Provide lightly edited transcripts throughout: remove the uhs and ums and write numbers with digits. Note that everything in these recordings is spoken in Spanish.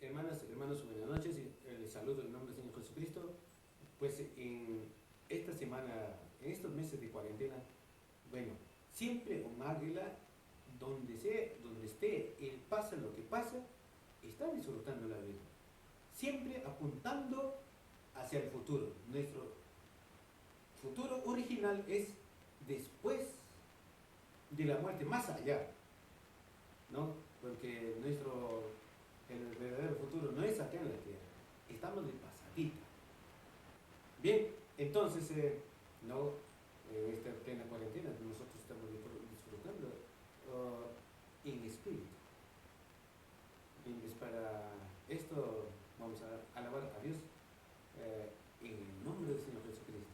Hermanos, buenas noches. Les saludo en nombre del Señor Jesucristo. Pues en esta semana, en estos meses de cuarentena, bueno, siempre un águila, donde esté, él pasa lo que pasa, está disfrutando la vida. Siempre apuntando hacia el futuro. Nuestro futuro original es después de la muerte, más allá, ¿no? Porque el verdadero futuro no es acá en la tierra, estamos de pasadita. Bien, entonces, no, en esta plena cuarentena nosotros estamos disfrutando en espíritu. Bien, pues para esto vamos a alabar a Dios en el nombre del Señor Jesucristo.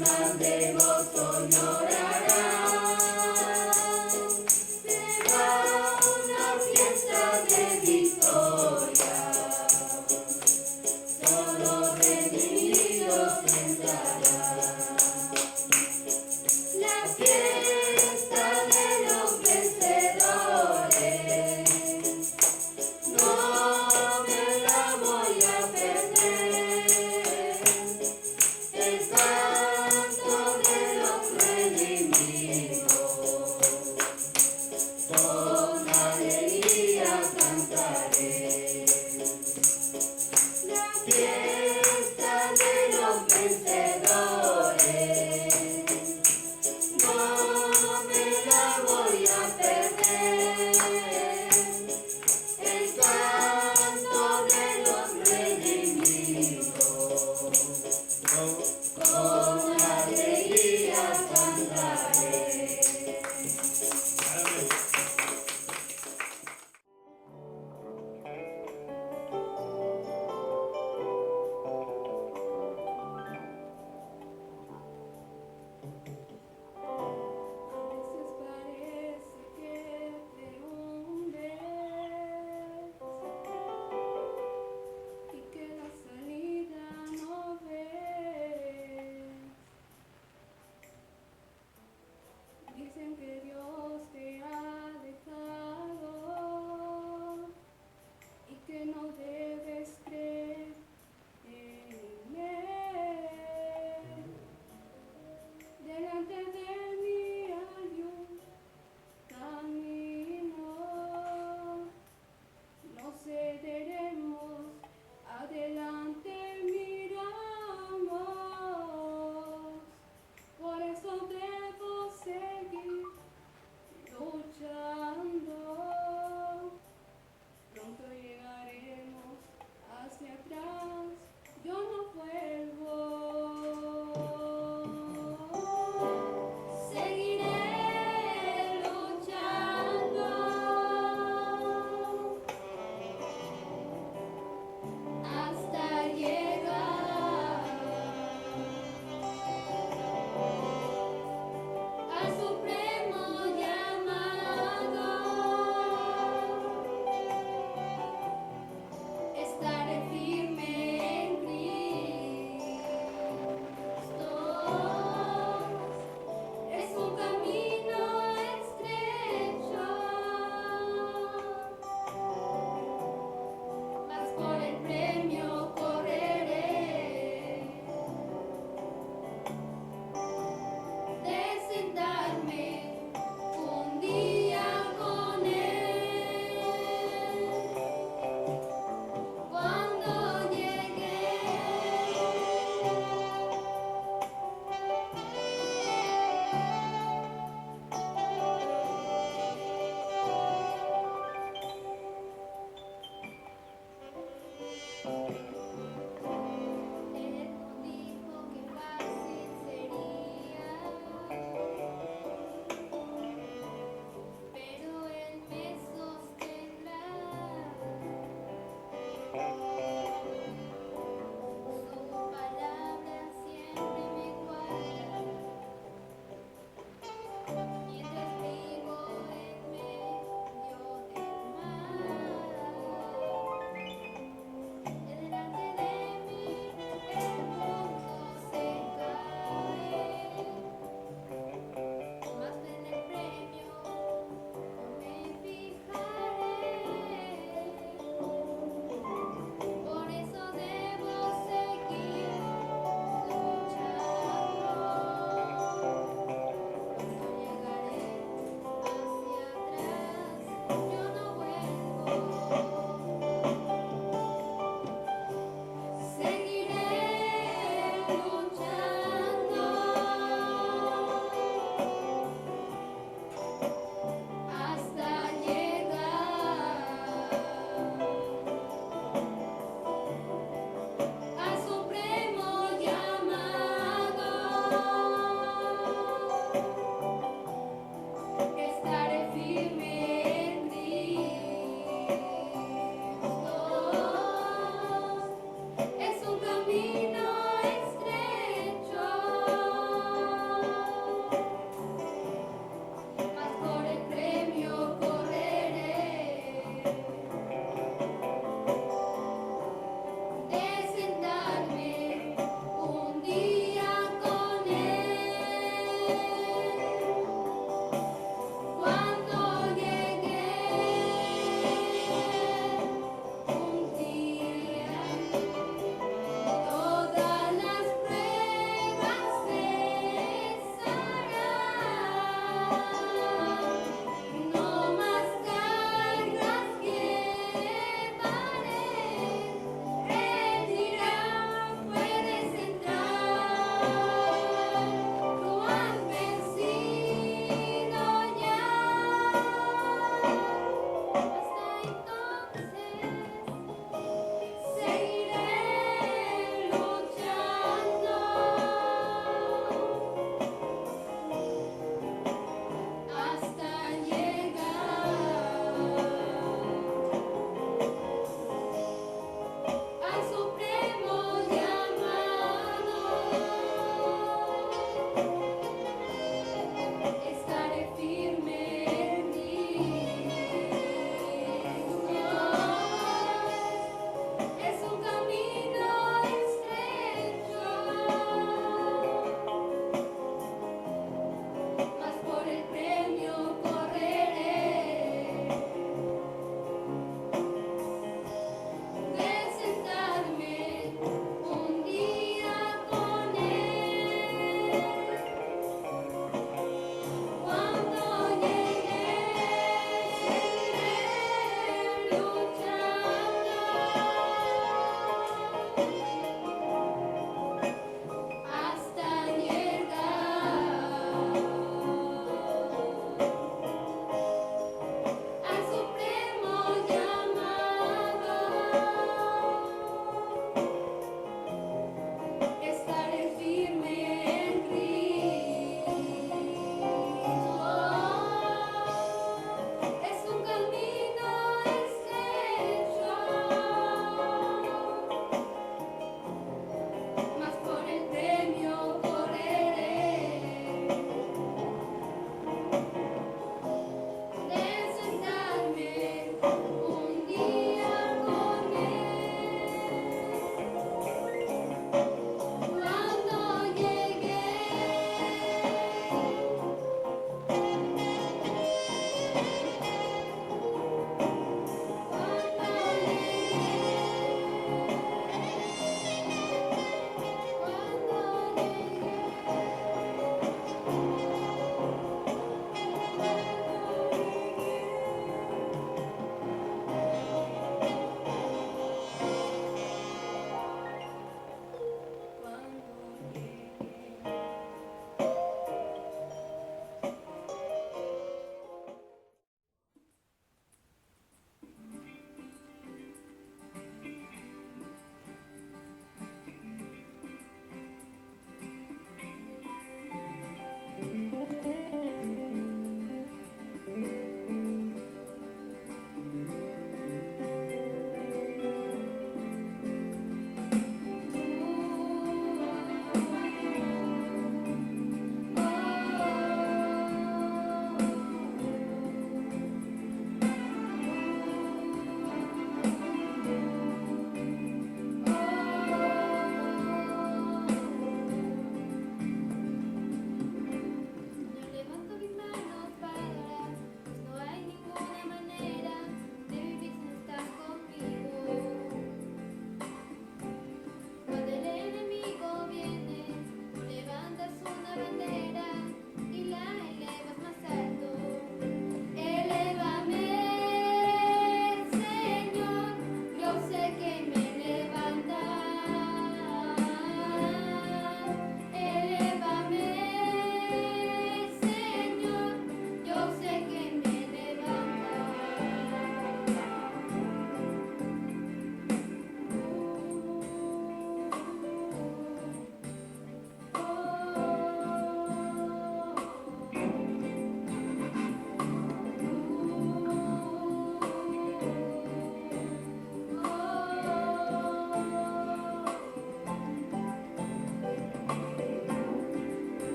lágrimas de gozo llorarán. Será una fiesta de victoria, todos redimidos entrarán. La fiesta de los vencedores, no me la voy a perder. El canto de los redimidos, con alegría cantaré. La fiesta de los vencedores.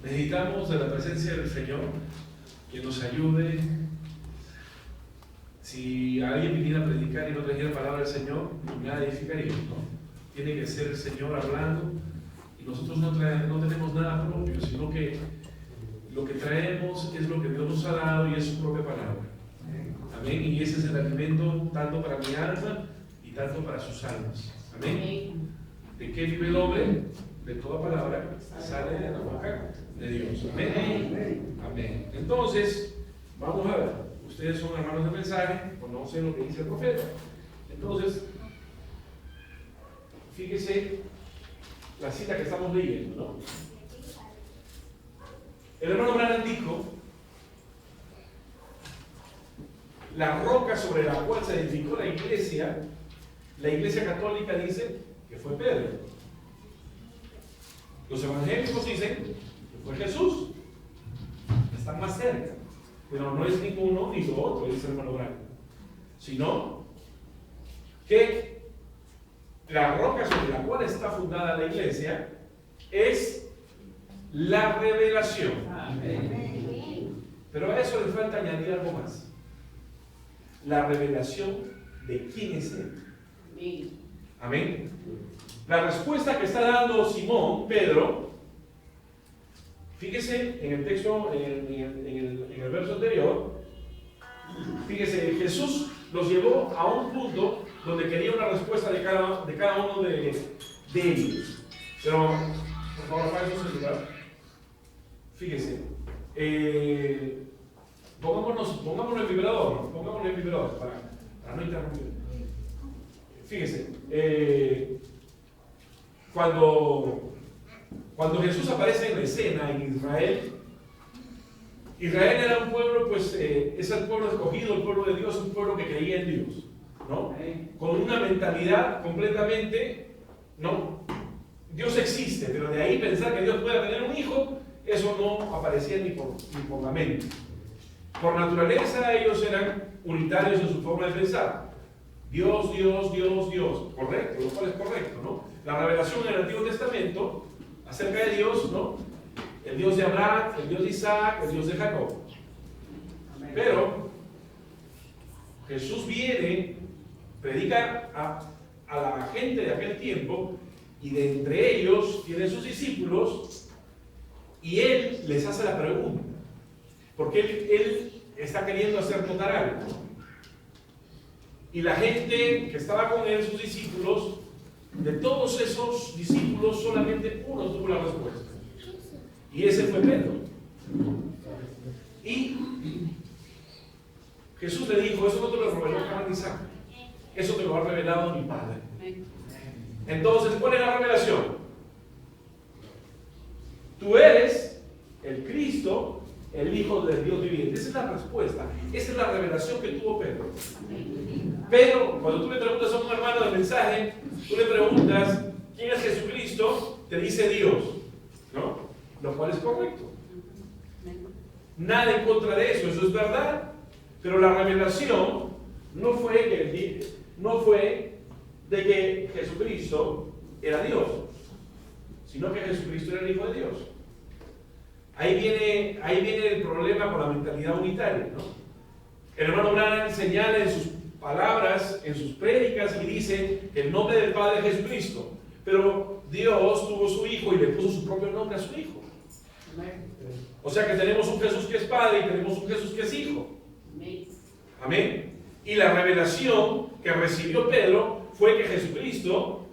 Necesitamos de la presencia del Señor que nos ayude. Si alguien viniera a predicar y no trajera palabra del Señor, nada edificaría, ¿no? Tiene que ser el Señor hablando, y nosotros no tenemos nada propio, sino que lo que traemos es lo que Dios nos ha dado y es su propia palabra. Amén. Y ese es el alimento tanto para mi alma y tanto para sus almas. Amén. ¿De qué vive el hombre? De toda palabra que sale de la boca de Dios. Amén. Amén. Entonces, vamos a ver. Ustedes son hermanos de mensaje, conocen lo que dice el profeta. Entonces, fíjese la cita que estamos leyendo, ¿no? El hermano Branham dijo: la roca sobre la cual se edificó la iglesia católica dice que fue Pedro. Los evangélicos dicen que fue Jesús. Están más cerca, pero no es ninguno ni lo otro, dice el hermano Branham, sino que la roca sobre la cual está fundada la iglesia es la revelación. Pero a eso le falta añadir algo más: la revelación de quién es Él. Amén. La respuesta que está dando Simón, Pedro, fíjese en el texto, en el verso anterior, fíjese, Jesús los llevó a un punto donde quería una respuesta de cada uno de ellos. Pero, por favor, apague su celular. Fíjese, pongámonos el vibrador, para no interrumpir. Fíjese, cuando Jesús aparece en la escena en Israel era un pueblo, pues es el pueblo escogido, el pueblo de Dios, un pueblo que creía en Dios, ¿no? Con una mentalidad completamente, ¿no? Dios existe, pero de ahí pensar que Dios pueda tener un hijo, eso no aparecía ni por la mente. Por naturaleza ellos eran unitarios en su forma de pensar. Dios, Dios, Dios, Dios. Correcto, lo cual es correcto, ¿no? La revelación en el Antiguo Testamento acerca de Dios, ¿no? El Dios de Abraham, el Dios de Isaac, el Dios de Jacob. Pero Jesús viene, predica a la gente de aquel tiempo, y de entre ellos tiene sus discípulos, y Él les hace la pregunta, porque Él está queriendo hacer notar algo. Y la gente que estaba con Él, sus discípulos, de todos esos discípulos, solamente uno tuvo la respuesta. Y ese fue Pedro. Y Jesús le dijo: eso no te lo reveló carne ni sangre, eso te lo ha revelado mi Padre. Entonces, ¿cuál es la revelación? Tú eres el Cristo, el Hijo del Dios viviente. Esa es la respuesta, esa es la revelación que tuvo Pedro. Pero cuando tú le preguntas a un hermano de mensaje, tú le preguntas ¿quién es Jesucristo? Te dice Dios, ¿no? Lo cual es correcto. Nada en contra de eso, eso es verdad. Pero la revelación no fue de que Jesucristo era Dios, sino que Jesucristo era el Hijo de Dios. Ahí viene el problema con la mentalidad unitaria, ¿no? El hermano Branham señala en sus palabras, en sus prédicas, y dice el nombre del Padre es Jesucristo, pero Dios tuvo su Hijo y le puso su propio nombre a su Hijo. O sea que tenemos un Jesús que es Padre y tenemos un Jesús que es Hijo. Amén. Y la revelación que recibió Pedro fue que Jesucristo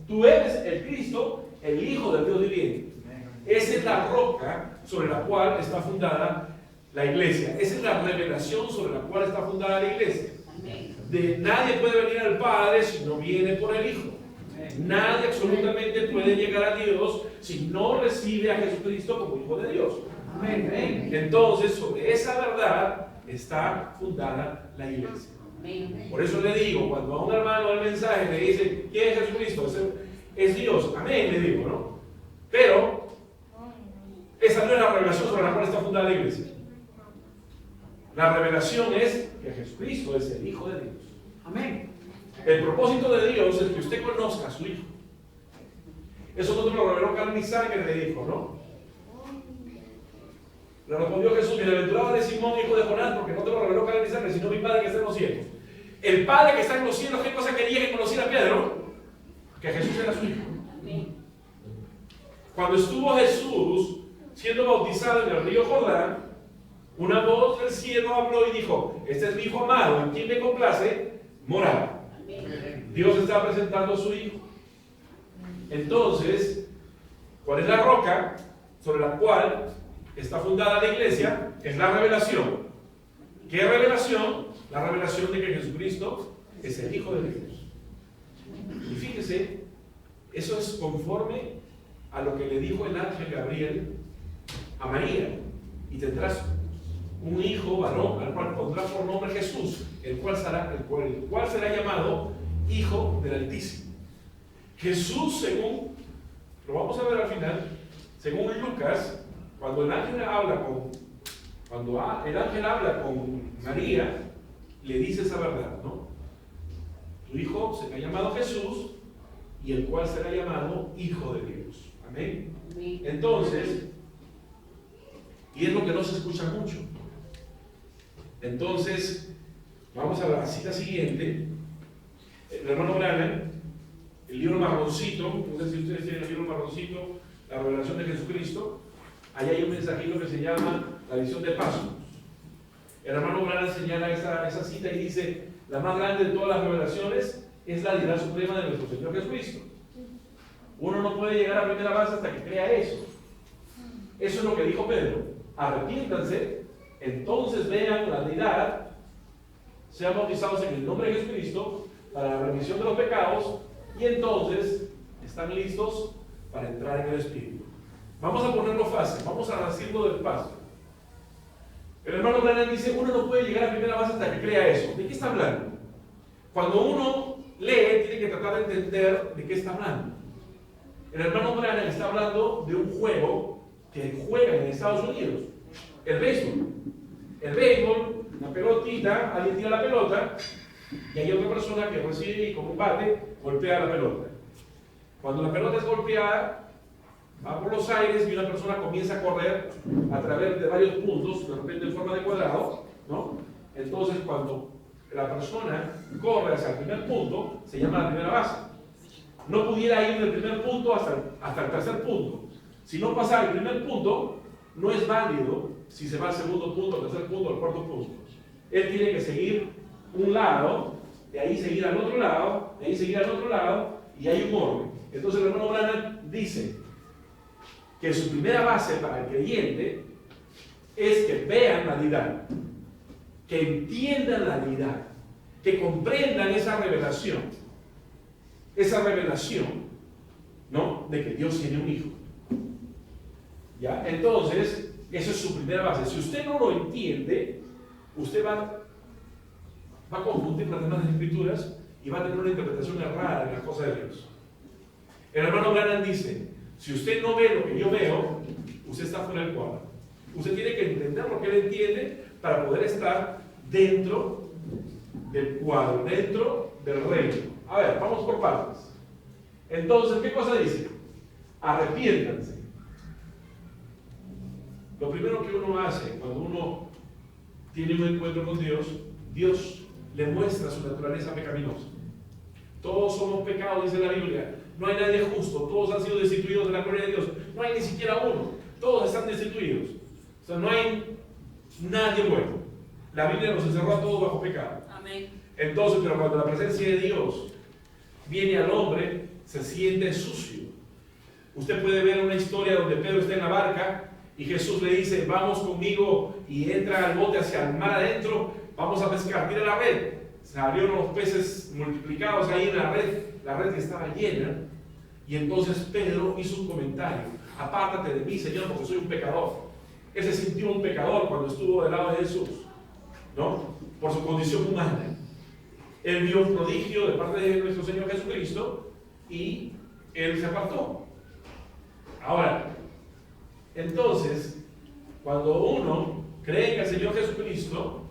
tú eres el Cristo, el Hijo del Dios viviente. Esa es la roca sobre la cual está fundada la iglesia. Esa es la revelación sobre la cual está fundada la iglesia. Nadie puede venir al Padre si no viene por el Hijo. Nadie absolutamente puede llegar a Dios si no recibe a Jesucristo como Hijo de Dios. Entonces, sobre esa verdad está fundada la iglesia. Por eso le digo, cuando a un hermano del mensaje le dice ¿quién es Jesucristo? Es Dios. Amén, le digo, ¿no? Pero esa no es la revelación sobre la cual está fundada la iglesia. La revelación es que Jesucristo es el Hijo de Dios. Amén. El propósito de Dios es que usted conozca a su Hijo. Eso no te lo reveló carne y sangre, le dijo, ¿no? Le respondió Jesús: bienaventurado de Simón, hijo de Jonás, porque no te lo reveló carne y sangre, sino mi Padre que está en los cielos. El Padre que está en los cielos, ¿qué cosa quería que conociera Pedro? Que Jesús era su hijo. Cuando estuvo Jesús siendo bautizado en el río Jordán, una voz del cielo habló y dijo: este es mi hijo amado, en quien me complace morar. Dios está presentando a su hijo. Entonces, ¿cuál es la roca sobre la cual está fundada la iglesia? Es la revelación. ¿Qué revelación? La revelación de que Jesucristo es el Hijo de Dios. Y fíjese, eso es conforme a lo que le dijo el ángel Gabriel a María: y tendrás un hijo varón, al cual pondrás por nombre Jesús, el cual será llamado Hijo del Altísimo. Jesús, según, lo vamos a ver al final, según Lucas, cuando el ángel habla con María, le dice esa verdad, ¿no? Tu hijo será llamado Jesús, y el cual será llamado Hijo de Dios. Amén. Entonces, y es lo que no se escucha mucho. Entonces, vamos a la cita siguiente. El hermano Branham, el libro marroncito, no sé si ustedes tienen el libro marroncito, la revelación de Jesucristo. Allá hay un mensajito que se llama la visión de Pasmos. El hermano Branham señala esa cita y dice: la más grande de todas las revelaciones es la deidad suprema de nuestro Señor Jesucristo. Uno no puede llegar a primera base hasta que crea eso. Eso es lo que dijo Pedro: arrepiéntanse, entonces vean la deidad, sean bautizados en el nombre de Jesucristo para la remisión de los pecados, y entonces están listos para entrar en el Espíritu. Vamos a ponerlo fácil, vamos a decirlo despacio. El hermano Branham dice: uno no puede llegar a primera base hasta que crea eso. ¿De qué está hablando? Cuando uno lee, tiene que tratar de entender de qué está hablando. El hermano Branham está hablando de un juego que juegan en Estados Unidos: el béisbol. El béisbol, una pelotita, alguien tira la pelota y hay otra persona que recibe y con un bate golpea la pelota. Cuando la pelota es golpeada, va por los aires y una persona comienza a correr a través de varios puntos, de repente en forma de cuadrado, ¿no? Entonces, cuando la persona corre hacia el primer punto, se llama la primera base. No pudiera ir del primer punto hasta el tercer punto. Si no pasa el primer punto, no es válido si se va al segundo punto, al tercer punto, al cuarto punto. Él tiene que seguir un lado, de ahí seguir al otro lado, de ahí seguir al otro lado, y hay un orden. Entonces el hermano Branham dice que su primera base para el creyente es que vean la deidad, que entiendan la deidad, que comprendan esa revelación, ¿no? De que Dios tiene un hijo. ¿Ya? Entonces, esa es su primera base. Si usted no lo entiende, usted va a confundir las demás escrituras y va a tener una interpretación errada de las cosas de Dios. El hermano Branham dice: si usted no ve lo que yo veo, usted está fuera del cuadro. Usted tiene que entender lo que él entiende para poder estar dentro del cuadro, dentro del reino. A ver, vamos por partes. Entonces, ¿qué cosa dice? Arrepiéntanse. Lo primero que uno hace cuando uno tiene un encuentro con Dios, Dios le muestra su naturaleza pecaminosa. Todos somos pecados, dice la Biblia. No hay nadie justo, todos han sido destituidos de la gloria de Dios. No hay ni siquiera uno, todos están destituidos. O sea, no hay nadie bueno. La Biblia nos encerró a todos bajo pecado. Amén. Entonces, pero cuando la presencia de Dios viene al hombre, se siente sucio. Usted puede ver una historia donde Pedro está en la barca y Jesús le dice: vamos conmigo, y entra al bote hacia el mar adentro, vamos a pescar, tira la red. Se abrieron los peces multiplicados ahí en la red que estaba llena, y entonces Pedro hizo un comentario: apártate de mí, Señor, porque soy un pecador. Él se sintió un pecador cuando estuvo del lado de Jesús, ¿no? Por su condición humana. Él vio un prodigio de parte de nuestro Señor Jesucristo y él se apartó. Ahora, entonces, cuando uno cree en el Señor Jesucristo,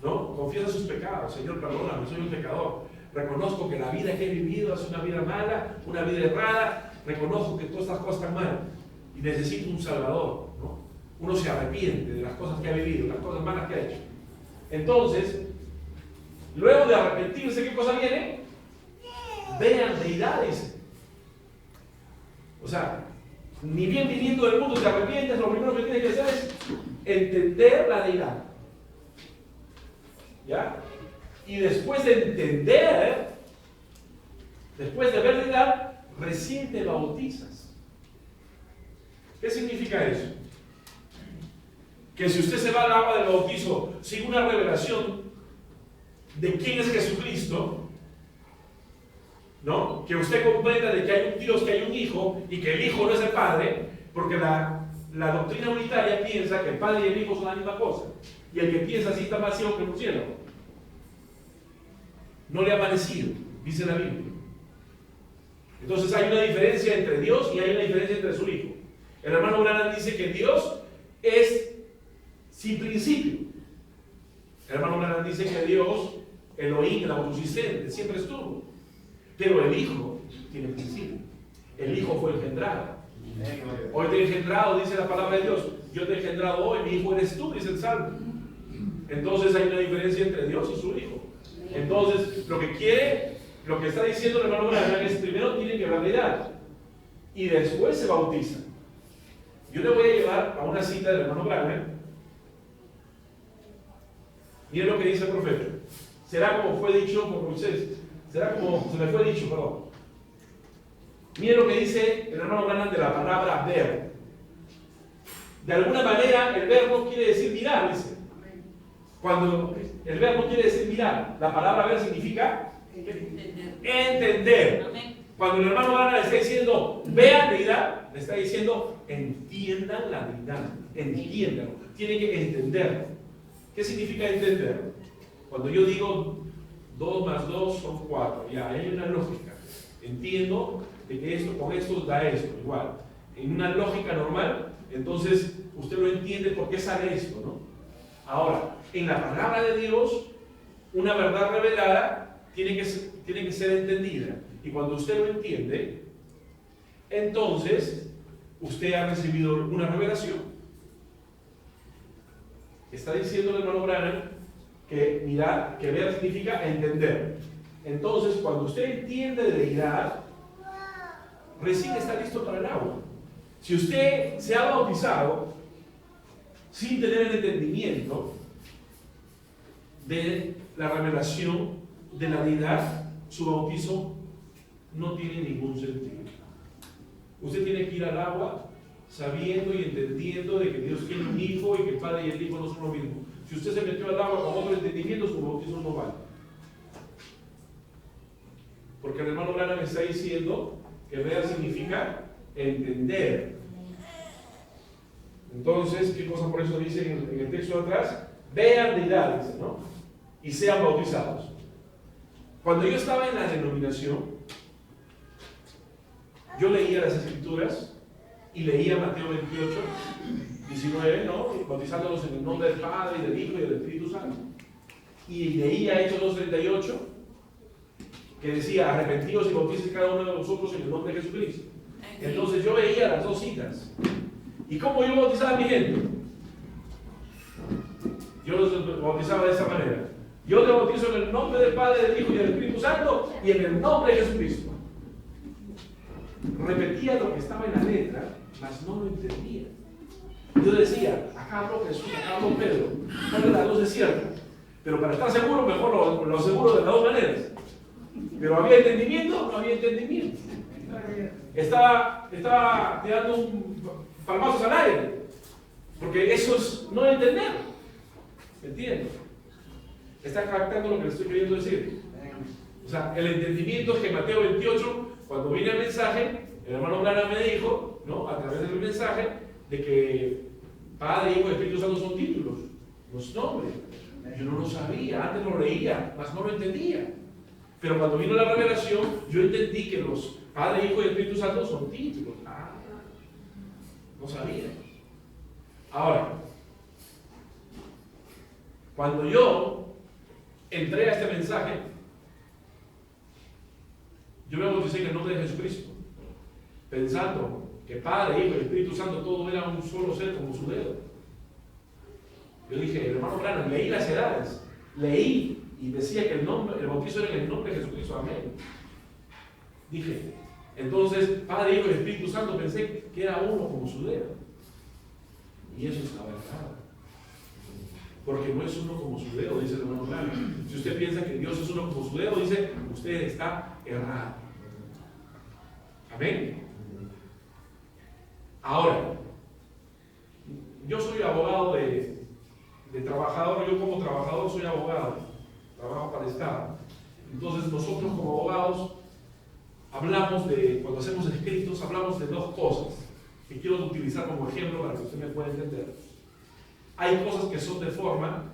¿no? Confiesa sus pecados: Señor, perdóname, soy un pecador. Reconozco que la vida que he vivido es una vida mala, una vida errada, reconozco que todas estas cosas están mal y necesito un Salvador, ¿no? Uno se arrepiente de las cosas que ha vivido, las cosas malas que ha hecho. Entonces, luego de arrepentirse, ¿qué cosa viene? Vean deidad, dice. O sea, ni bien viniendo del mundo te arrepientes, lo primero que tienes que hacer es entender la deidad. ¿Ya? Y después de entender, después de ver deidad, recién te bautizas. ¿Qué significa eso? Que si usted se va al agua del bautizo sin una revelación de quién es Jesucristo, ¿no? Que usted comprenda de que hay un Dios, que hay un Hijo y que el Hijo no es el Padre, porque la doctrina unitaria piensa que el Padre y el Hijo son la misma cosa, y el que piensa así está más ciego que un cielo. No le ha parecido, dice la Biblia. Entonces hay una diferencia entre Dios y hay una diferencia entre su Hijo. El hermano Branham dice que Dios es sin principio. El hermano Branham dice que Dios, Elohim, el autosistente, siempre estuvo. Pero el Hijo tiene principio. El Hijo fue engendrado. Hoy te he engendrado, dice la palabra de Dios. Yo te he engendrado hoy, mi Hijo eres tú, dice el Salmo. Entonces hay una diferencia entre Dios y su Hijo. Entonces, lo que está diciendo el hermano Branham es: primero tiene que ver la deidad y después se bautiza. Yo le voy a llevar a una cita del hermano Branham. Miren lo que dice el profeta. Será como fue dicho por Moisés. Será como se me fue dicho, perdón. Miren lo que dice el hermano Branham de la palabra ver. De alguna manera, el verbo quiere decir mirar, dice. Cuando el verbo quiere decir mirar, la palabra ver significa entender. Cuando el hermano Branham le está diciendo vean deidad, le está diciendo entiendan la deidad. Entiéndanlo. Tienen que entenderlo. ¿Qué significa entender? Cuando yo digo 2 más 2 son 4, ya hay una lógica. Entiendo de que esto con esto da esto, igual. En una lógica normal, entonces usted lo entiende por qué sale esto, ¿no? Ahora, en la palabra de Dios, una verdad revelada tiene que ser entendida. Y cuando usted lo entiende, entonces usted ha recibido una revelación. Está diciendo el hermano Branham que mirar, que ver significa entender. Entonces, cuando usted entiende de deidad, recién está listo para el agua. Si usted se ha bautizado sin tener el entendimiento de la revelación de la deidad, su bautizo no tiene ningún sentido. Usted tiene que ir al agua sabiendo y entendiendo de que Dios tiene un Hijo y que el Padre y el Hijo no son lo mismo. Si usted se metió al agua con otro entendimiento, su bautizo no vale. Porque el hermano Branham está diciendo que ver significa entender. Entonces, ¿qué cosa por eso dice en el texto de atrás? Vean deidad, dice, ¿no? Y sean bautizados. Cuando yo estaba en la denominación, yo leía las Escrituras y leía Mateo 28, 19, ¿no? Bautizándolos en el nombre del Padre, y del Hijo y del Espíritu Santo. Y leía Hechos 2:38, que decía: arrepentidos y bautícense cada uno de vosotros en el nombre de Jesucristo. Entonces yo veía las dos citas. ¿Y cómo yo bautizaba a mi gente? Yo los bautizaba de esa manera: yo te bautizo en el nombre del Padre, del Hijo y del Espíritu Santo, y en el nombre de Jesucristo. Repetía lo que estaba en la letra, mas no lo entendía. Yo decía: acá habló Jesús, acá habló Pedro. ¿Cuál de las dos es cierta? Pero para estar seguro, mejor lo aseguro de las dos maneras. Pero ¿había entendimiento? No había entendimiento. Estaba tirando palmazos al aire. Porque eso es no entender. ¿Me entiendes? Está captando lo que le estoy queriendo decir. O sea, el entendimiento es que Mateo 28, cuando vine el mensaje, el hermano Branham me dijo, ¿no?, a través del mensaje, de que Padre, Hijo y Espíritu Santo son títulos, los nombres. Yo no lo sabía, antes lo leía, mas no lo entendía. Pero cuando vino la revelación, yo entendí que los Padre, Hijo y Espíritu Santo son títulos. No sabía. Ahora, cuando yo entré a este mensaje, yo me bauticé en el nombre de Jesucristo. pensando que Padre, Hijo y Espíritu Santo todo era un solo ser como su dedo. Yo dije, hermano Branham, leí las edades, leí y decía que el bautizo era en el nombre de Jesucristo, amén. Dije, entonces Padre, Hijo y Espíritu Santo pensé que era uno como su dedo. Y eso es la verdad. Porque no es uno como su dedo, dice el hermano Branham. Si usted piensa que Dios es uno como su dedo, dice, usted está errado. Amén. Ahora, yo soy abogado de trabajador, yo como trabajador soy abogado, trabajo para el Estado. Entonces nosotros como abogados hablamos de, cuando hacemos escritos, hablamos de dos cosas que quiero utilizar como ejemplo para que usted me pueda entender. Hay cosas que son de forma,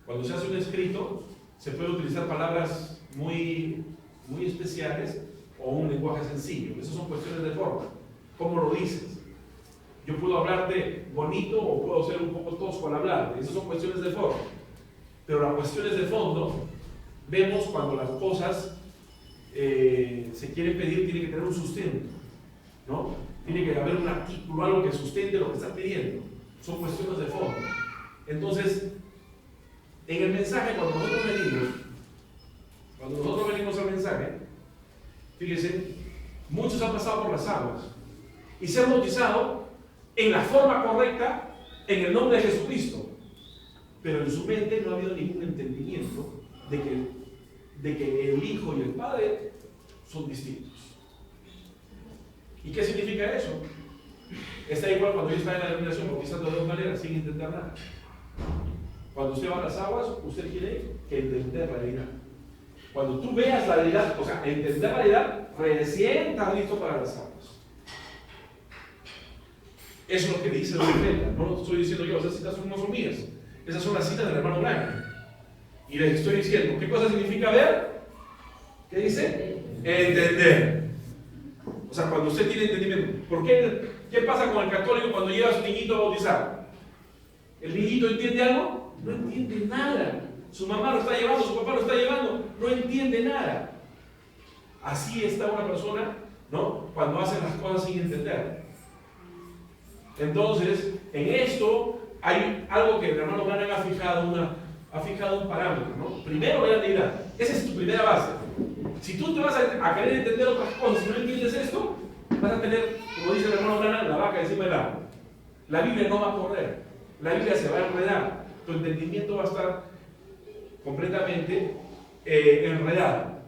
cuando se hace un escrito, se puede utilizar palabras muy especiales o un lenguaje sencillo. Esas son cuestiones de forma. ¿Cómo lo dices? Yo puedo hablarte bonito o puedo ser un poco tosco al hablarte. Esas son cuestiones de forma. Pero las cuestiones de fondo, vemos cuando las cosas se quieren pedir, tiene que tener un sustento, ¿no? Tiene que haber un artículo, algo que sustente lo que está pidiendo. Son cuestiones de fondo. Entonces, en el mensaje, cuando nosotros venimos al mensaje, fíjense, muchos han pasado por las aguas y se han bautizado en la forma correcta, en el nombre de Jesucristo. Pero en su mente no ha habido ningún entendimiento de que el Hijo y el Padre son distintos. ¿Y qué significa eso? Está igual cuando yo estaba en la denominación bautizando de dos maneras, sin entender nada. Cuando usted va a las aguas, usted tiene que entender la realidad. Cuando tú veas la realidad, o sea, entender la realidad, recién estás listo para las aguas. Eso es lo que dice la Biblia, no lo estoy diciendo yo, esas citas no son mías. Esas son las citas del hermano Branham. Y les estoy diciendo, ¿qué cosa significa ver? ¿Qué dice? Entender. O sea, cuando usted tiene entendimiento. ¿Por qué? ¿Qué pasa con el católico cuando lleva a su niñito a bautizar? ¿El niñito entiende algo? No entiende nada. Su mamá lo está llevando, su papá lo está llevando, no entiende nada. Así está una persona, ¿no? Cuando hace las cosas sin entender. Entonces, en esto hay algo que el hermano Branham ha fijado un parámetro, ¿no? Primero, la realidad. Esa es tu primera base. Si tú te vas a querer entender otras cosas y no entiendes esto, vas a tener, como dice el hermano Branham, la vaca encima del agua. La Biblia no va a correr. La Biblia se va a enredar. Tu entendimiento va a estar completamente enredado.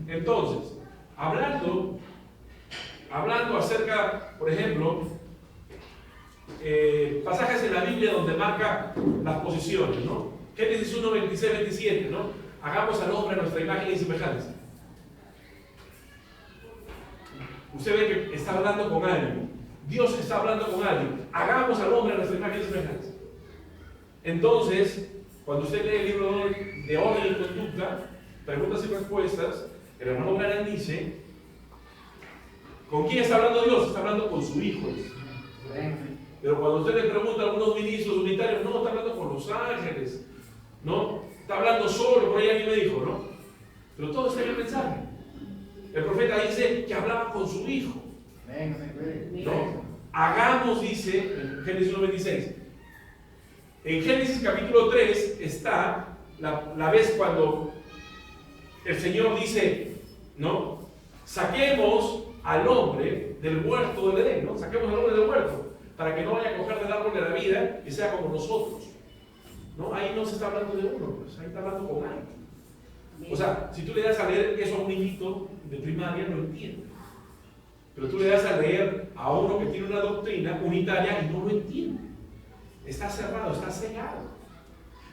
Entonces, hablando acerca, por ejemplo, pasajes en la Biblia donde marca las posiciones, ¿no? Génesis 1, 26, 27, ¿no? Hagamos al hombre a nuestra imagen y semejanza. Usted ve que está hablando con alguien. Dios está hablando con alguien. Hagamos al hombre a nuestra imagen y semejanza. Entonces, cuando usted lee el libro de orden y conducta, preguntas y respuestas, el hermano Branham dice, ¿con quién está hablando Dios? Está hablando con su Hijo. Pero cuando usted le pregunta a algunos ministros unitarios, no, está hablando con los ángeles, ¿no? Está hablando solo, por ahí alguien me dijo, ¿no? Pero todo está en el mensaje. El profeta dice que hablaba con su Hijo. ¿No? Hagamos, dice en Génesis 1:26. En Génesis capítulo 3 está la vez cuando el Señor dice, ¿no? Saquemos al hombre del huerto del Edén, ¿no? Saquemos al hombre del huerto para que no vaya a coger del árbol de la vida y sea como nosotros. ¿No? Ahí no se está hablando de uno, pues, ahí está hablando con alguien. O sea, si tú le das a leer eso a un niñito de primaria, no entiende. Pero tú le das a leer a uno que tiene una doctrina unitaria y no lo entiende. Está cerrado, está cegado.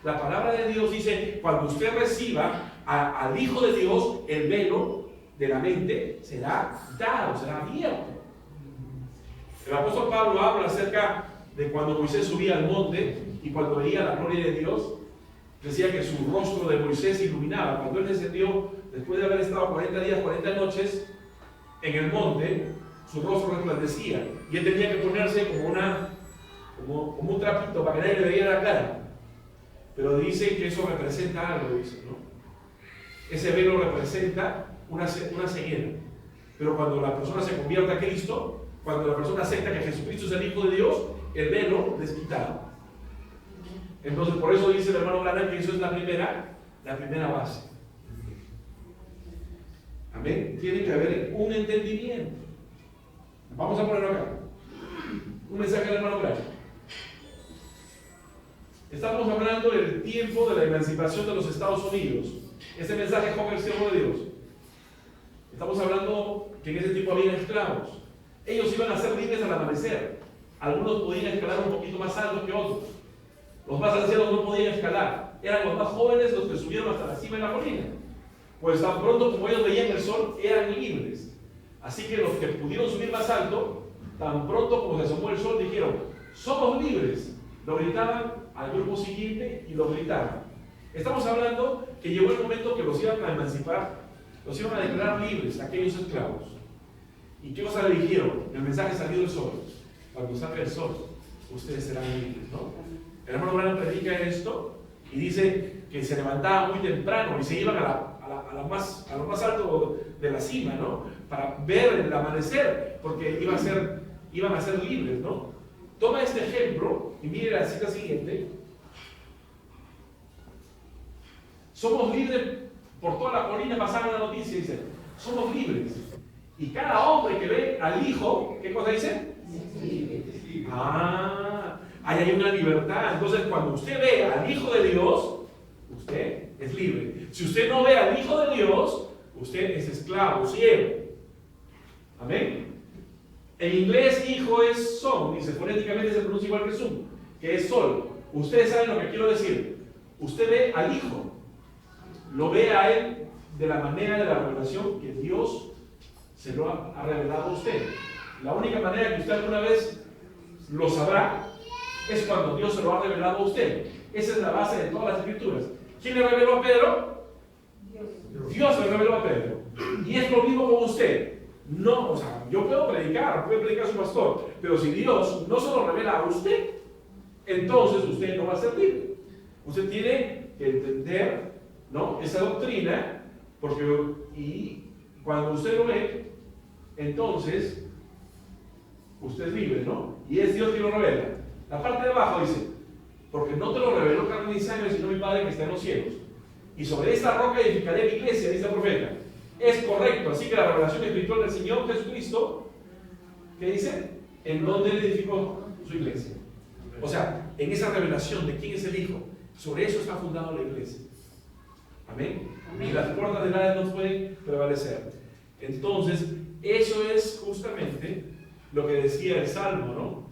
La palabra de Dios dice, cuando usted reciba al Hijo de Dios, el velo de la mente será dado, será abierto. El apóstol Pablo habla acerca de cuando Moisés subía al monte y cuando veía la gloria de Dios, decía que su rostro de Moisés iluminaba. Cuando él descendió, después de haber estado 40 días, 40 noches en el monte, su rostro resplandecía y él tenía que ponerse como un trapito para que nadie le viera la cara. Pero dice que eso representa algo, dice, ¿no? Ese velo representa una ceguera. Pero cuando la persona se convierte a Cristo, cuando la persona acepta que Jesucristo es el Hijo de Dios, el velo es quitado. Entonces, por eso dice el hermano Branham que eso es la primera base. Amén. Tiene que haber un entendimiento. Vamos a ponerlo acá. Un mensaje del hermano Branham. Estamos hablando del tiempo de la emancipación de los Estados Unidos. Este mensaje con el siervo de Dios. Estamos hablando que en ese tiempo había esclavos. Ellos iban a ser libres al amanecer. Algunos podían escalar un poquito más alto que otros. Los más ancianos no podían escalar. Eran los más jóvenes los que subieron hasta la cima de la colina. Pues tan pronto como ellos veían el sol, eran libres. Así que los que pudieron subir más alto, tan pronto como se asomó el sol, dijeron, somos libres. Lo gritaban al grupo siguiente y lo gritaban. Estamos hablando que llegó el momento que los iban a emancipar, los iban a declarar libres, aquellos esclavos. ¿Y qué cosa le dijeron? El mensaje salió del sol. Cuando salga el sol, ustedes serán libres, ¿no? El hermano Branham predica esto y dice que se levantaban muy temprano y se iban a lo más alto de la cima, ¿no? Para ver el amanecer, porque iban a ser libres, ¿no? Toma este ejemplo y mire la cita siguiente. Somos libres, por toda la colina pasaron la noticia, dice, somos libres. Y cada hombre que ve al Hijo, ¿qué cosa dice? Ahí hay una libertad. Entonces, cuando usted ve al Hijo de Dios, usted es libre. Si usted no ve al Hijo de Dios, usted es esclavo, ciego. Amén. En inglés, hijo es son, dice, fonéticamente se pronuncia igual que sun, que es sol. Ustedes saben lo que quiero decir. Usted ve al Hijo, lo ve a Él de la manera de la revelación que Dios se lo ha revelado a usted. La única manera que usted alguna vez lo sabrá es cuando Dios se lo ha revelado a usted. Esa es la base de todas las escrituras. ¿Quién le reveló a Pedro? Dios le reveló a Pedro. Y es lo mismo con usted. No, o sea, yo puedo predicar a su pastor, pero si Dios no se lo revela a usted, entonces usted no va a ser libre. Usted tiene que entender, ¿no?, esa doctrina, y cuando usted lo ve, entonces usted es libre, ¿no? Y es Dios quien lo revela. La parte de abajo dice, porque no te lo reveló carne ni sangre, sino mi Padre que está en los cielos. Y sobre esta roca edificaré mi iglesia, dice el profeta. Es correcto, así que la revelación espiritual del Señor Jesucristo, ¿qué dice? En donde Él edificó su iglesia. O sea, en esa revelación de quién es el Hijo, sobre eso está fundada la iglesia. Amén. Y las puertas del Hades no pueden prevalecer. Entonces, eso es justamente lo que decía el Salmo, ¿no?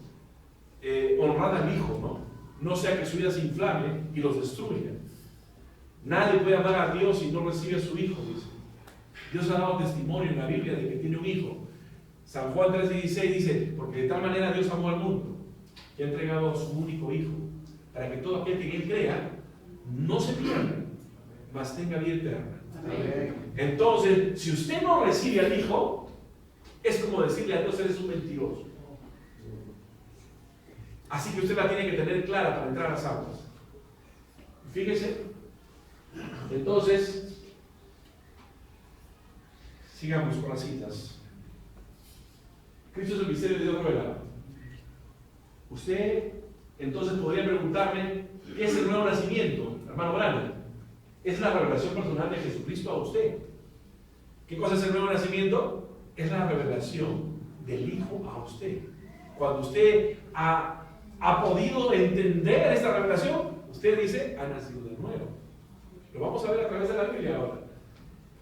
Honrad al Hijo, ¿no? No sea que su vida se inflame y los destruya. Nadie puede amar a Dios si no recibe a su Hijo, dice. Dios ha dado testimonio en la Biblia de que tiene un Hijo. San Juan 3:16 dice, porque de tal manera Dios amó al mundo, que ha entregado a su único Hijo, para que todo aquel que en Él crea, no se pierda, mas tenga vida eterna. Amén. Entonces, si usted no recibe al Hijo, es como decirle a Dios, eres un mentiroso. Así que usted la tiene que tener clara para entrar a las aguas. Fíjese. Entonces, sigamos con las citas. Cristo es el misterio de Dios revelado. Usted entonces podría preguntarme, ¿qué es el nuevo nacimiento, hermano Branham? Es la revelación personal de Jesucristo a usted. ¿Qué cosa es el nuevo nacimiento? Es la revelación del Hijo a usted. Cuando usted ha podido entender esta revelación, usted dice, ha nacido de nuevo. Lo vamos a ver a través de la Biblia ahora.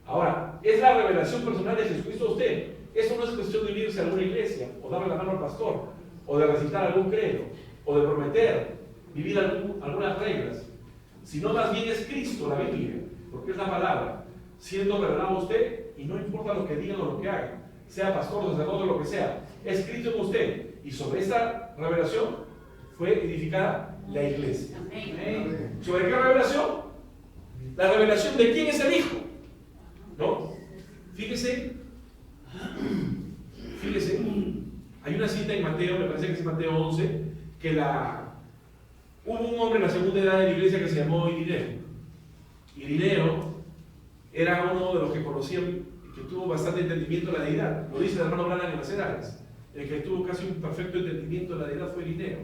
Ahora, es la revelación personal de Jesucristo a usted. Eso no es cuestión de unirse a alguna iglesia, o darle la mano al pastor, o de recitar algún credo, o de prometer vivir algunas reglas, sino más bien es Cristo, la Biblia, porque es la palabra, siendo revelado a usted, y no importa lo que digan o lo que hagan, sea pastor, sacerdote o lo que sea, es Cristo en usted, y sobre esta revelación fue edificada la iglesia. Amén. ¿Sobre qué revelación? La revelación de quién es el Hijo, ¿no? Fíjese, hay una cita en Mateo, me parece que es Mateo 11, que hubo un hombre en la segunda edad de la iglesia que se llamó Irineo. Irineo era uno de los que que tuvo bastante entendimiento de la deidad. Lo dice el hermano Branham en las Edades. El que tuvo casi un perfecto entendimiento de la deidad fue Irineo.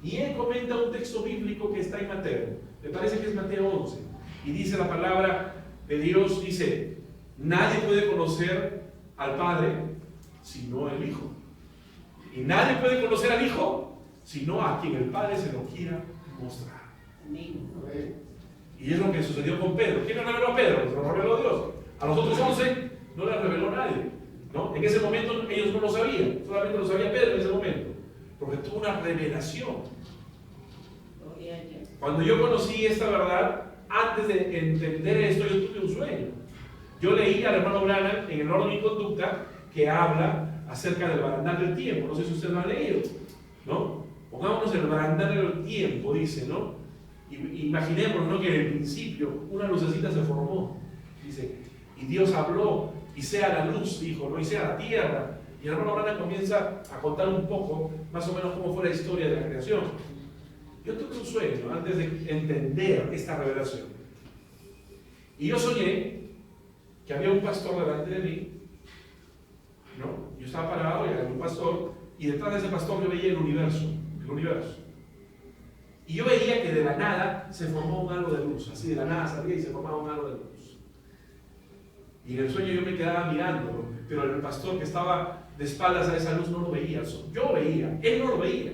Y él comenta un texto bíblico que está en Mateo. Me parece que es Mateo 11. Y dice la palabra de Dios, dice, nadie puede conocer al Padre sino el Hijo. Y nadie puede conocer al Hijo sino a quien el Padre se lo quiera mostrar. Y es lo que sucedió con Pedro. ¿Quién le reveló a Pedro? Se lo reveló Dios. A los otros 11 no le reveló nadie, ¿no? En ese momento ellos no lo sabían, solamente lo sabía Pedro en ese momento, porque tuvo una revelación. Cuando yo conocí esta verdad, antes de entender esto, yo tuve un sueño. Yo leí al hermano Branham en el orden y conducta que habla acerca del barandal del tiempo. No sé si ustedes lo han leído, ¿no? Pongámonos el barandal del tiempo, dice, ¿no? Imaginemos, ¿no?, que en el principio una lucecita se formó, dice, y Dios habló, y sea la luz, dijo, ¿no?, y sea la tierra. Y el hermano Branham comienza a contar un poco, más o menos, cómo fue la historia de la creación. Yo tuve un sueño antes de entender esta revelación. Y yo soñé que había un pastor delante de mí, ¿no? Yo estaba parado y había un pastor, y detrás de ese pastor yo veía el universo. Y yo veía que de la nada se formó un halo de luz, así de la nada salía y se formaba un halo de luz. Y en el sueño yo me quedaba mirándolo, pero el pastor que estaba de espaldas a esa luz no lo veía, yo veía, él no lo veía.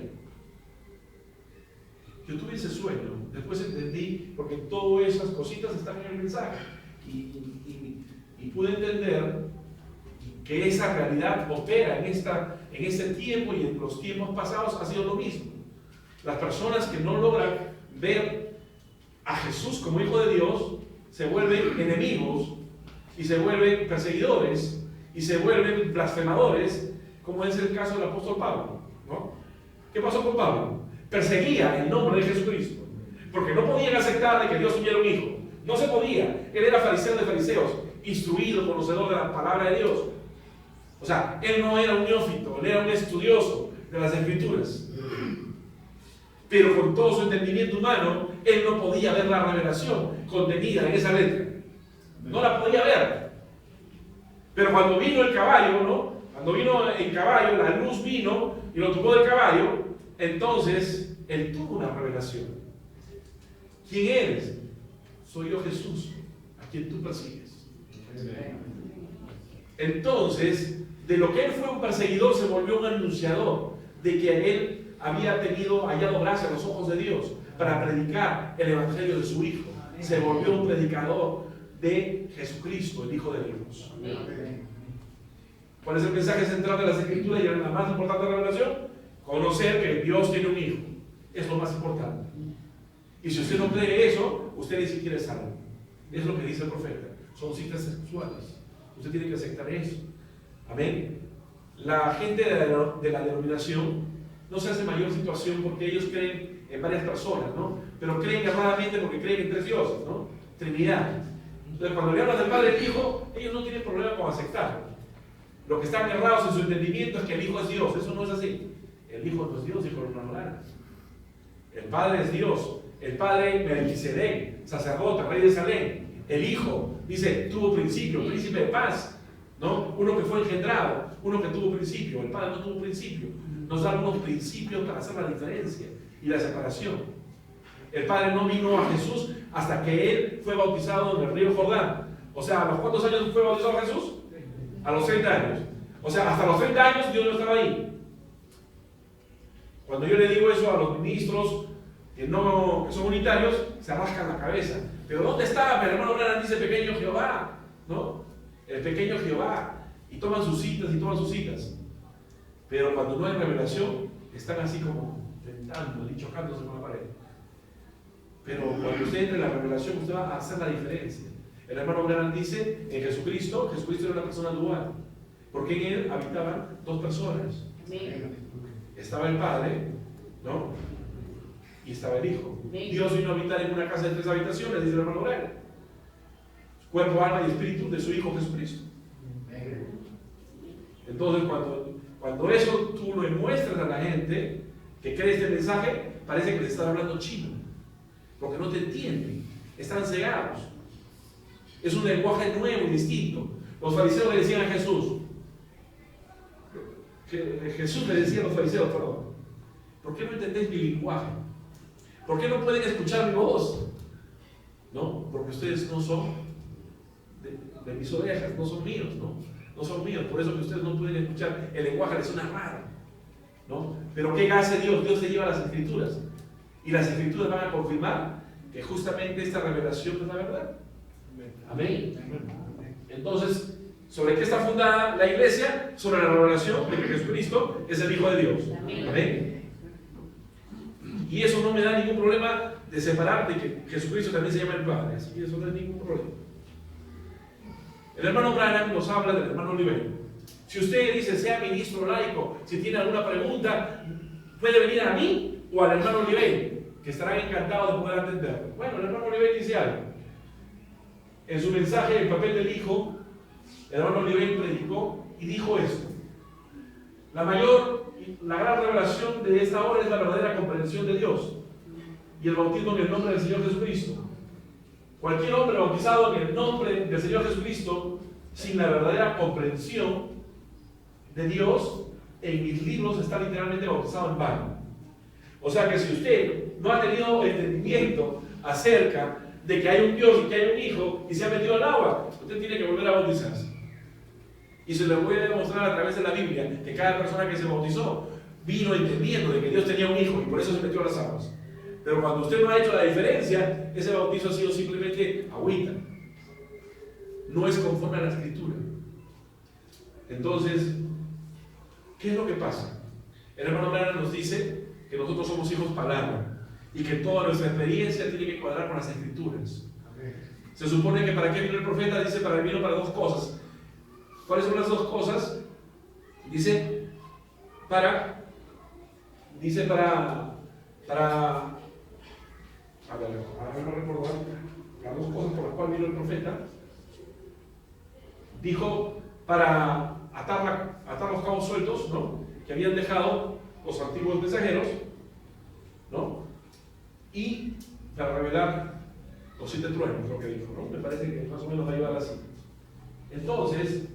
Yo tuve ese sueño, después entendí, porque todas esas cositas están en el mensaje, y pude entender que esa realidad opera en este tiempo, y en los tiempos pasados ha sido lo mismo. Las personas que no logran ver a Jesús como Hijo de Dios se vuelven enemigos y se vuelven perseguidores y se vuelven blasfemadores, como es el caso del apóstol Pablo, ¿no? ¿Qué pasó con Pablo? Perseguía el nombre de Jesucristo porque no podían aceptar de que Dios tuviera un hijo. No se podía. Él era fariseo de fariseos, instruido, conocedor de la palabra de Dios. O sea, él no era un neófito, él era un estudioso de las Escrituras. Pero con todo su entendimiento humano, él no podía ver la revelación contenida en esa letra. No la podía ver. Pero cuando vino el caballo, ¿no? Cuando vino el caballo, la luz vino y lo tomó del caballo, entonces él tuvo una revelación. ¿Quién eres? Soy yo, Jesús, a quien tú persigues. Entonces, de lo que él fue un perseguidor, se volvió un anunciador de que él había hallado gracia a los ojos de Dios para predicar el evangelio de su Hijo. Se volvió un predicador de Jesucristo, el Hijo de Dios. ¿Cuál es el mensaje central de las Escrituras y la más importante revelación? Conocer que Dios tiene un Hijo. Es lo más importante. Y si usted no cree eso, usted ni siquiera es salvo. Es lo que dice el profeta. Son citas sexuales. Usted tiene que aceptar eso. Amén. La gente de la denominación no se hace mayor situación porque ellos creen en varias personas, ¿no? Pero creen erradamente porque creen en tres dioses, ¿no? Trinidad. Entonces, cuando le hablan del Padre y el Hijo, ellos no tienen problema con aceptarlo. Lo que están errados en su entendimiento es que el Hijo es Dios. Eso no es así. El Hijo no es Dios, dijo el hermano Lara. El Padre es Dios. El Padre, Melquisedec, sacerdote, rey de Salem. El Hijo, dice, tuvo principio, príncipe de paz, ¿no? Uno que fue engendrado, uno que tuvo principio. El Padre no tuvo principio. Nos da algunos principios para hacer la diferencia y la separación. El Padre no vino a Jesús hasta que Él fue bautizado en el río Jordán. O sea, ¿a los cuántos años fue bautizado Jesús? A los 30 años. O sea, hasta los 30 años Dios no estaba ahí. Cuando yo le digo eso a los ministros que son unitarios, se rascan la cabeza. Pero ¿dónde está? Mi hermano Branham dice pequeño Jehová, ¿no? El pequeño Jehová. Y toman sus citas. Pero cuando no hay revelación, están así como tentando y chocándose con la pared. Pero cuando usted entre en la revelación, usted va a hacer la diferencia. El hermano Branham dice, en Jesucristo era una persona dual. Porque en él habitaban dos personas. Estaba el Padre, ¿no? Y estaba el Hijo. Dios vino a habitar en una casa de 3 habitaciones, dice el hermano Branham. Cuerpo, alma y espíritu de su Hijo Jesucristo. Entonces, cuando eso tú lo muestras a la gente que cree este mensaje, parece que les está hablando chino, porque no te entienden, están cegados. Es un lenguaje nuevo y distinto. Los fariseos le decían a Jesús, Jesús le decía a los fariseos, perdón, ¿por qué no entendéis mi lenguaje? ¿Por qué no pueden escuchar mi voz? No, porque ustedes no son de mis ovejas, no son míos, no son míos, por eso que ustedes no pueden escuchar, el lenguaje les suena raro, ¿no? Pero ¿qué hace Dios? Dios se lleva las escrituras, y las escrituras van a confirmar que justamente esta revelación es la verdad. Amén. Entonces, ¿sobre qué está fundada la iglesia? Sobre la revelación de que Jesucristo es el Hijo de Dios. Amén. Y eso no me da ningún problema de separar de que Jesucristo también se llama el Padre. Así que eso no es ningún problema. El hermano Branham nos habla del hermano Oliveira. Si usted dice, sea ministro laico, si tiene alguna pregunta, puede venir a mí o al hermano Oliveira, que estarán encantados de poder atenderlo. Bueno, el hermano Oliveira dice algo. En su mensaje, El papel del Hijo, el hermano Oliveira predicó y dijo esto: la gran revelación de esta hora es la verdadera comprensión de Dios y el bautismo en el nombre del Señor Jesucristo. Cualquier hombre bautizado en el nombre del Señor Jesucristo sin la verdadera comprensión de Dios, en mis libros está literalmente bautizado en vano. O sea que si usted no ha tenido entendimiento acerca de que hay un Dios y que hay un Hijo y se ha metido al agua, usted tiene que volver a bautizarse. Y se le voy a demostrar a través de la Biblia que cada persona que se bautizó vino entendiendo de que Dios tenía un Hijo y por eso se metió a las aguas. Pero cuando usted no ha hecho la diferencia, ese bautizo ha sido simplemente agüita. No es conforme a la Escritura. Entonces, ¿qué es lo que pasa? El hermano Branham nos dice que nosotros somos hijos palabra y que toda nuestra experiencia tiene que cuadrar con las Escrituras. Se supone que para qué vino el profeta, dice, vino para dos cosas. ¿Cuáles son las dos cosas? Dice para a ver, no recordar las dos cosas por las cuales vino el profeta. Dijo para atar los cabos sueltos, ¿no?, que habían dejado los antiguos mensajeros, ¿no?, y para revelar los 7 truenos, lo que dijo, ¿no? Me parece que más o menos va a llevar así. Entonces,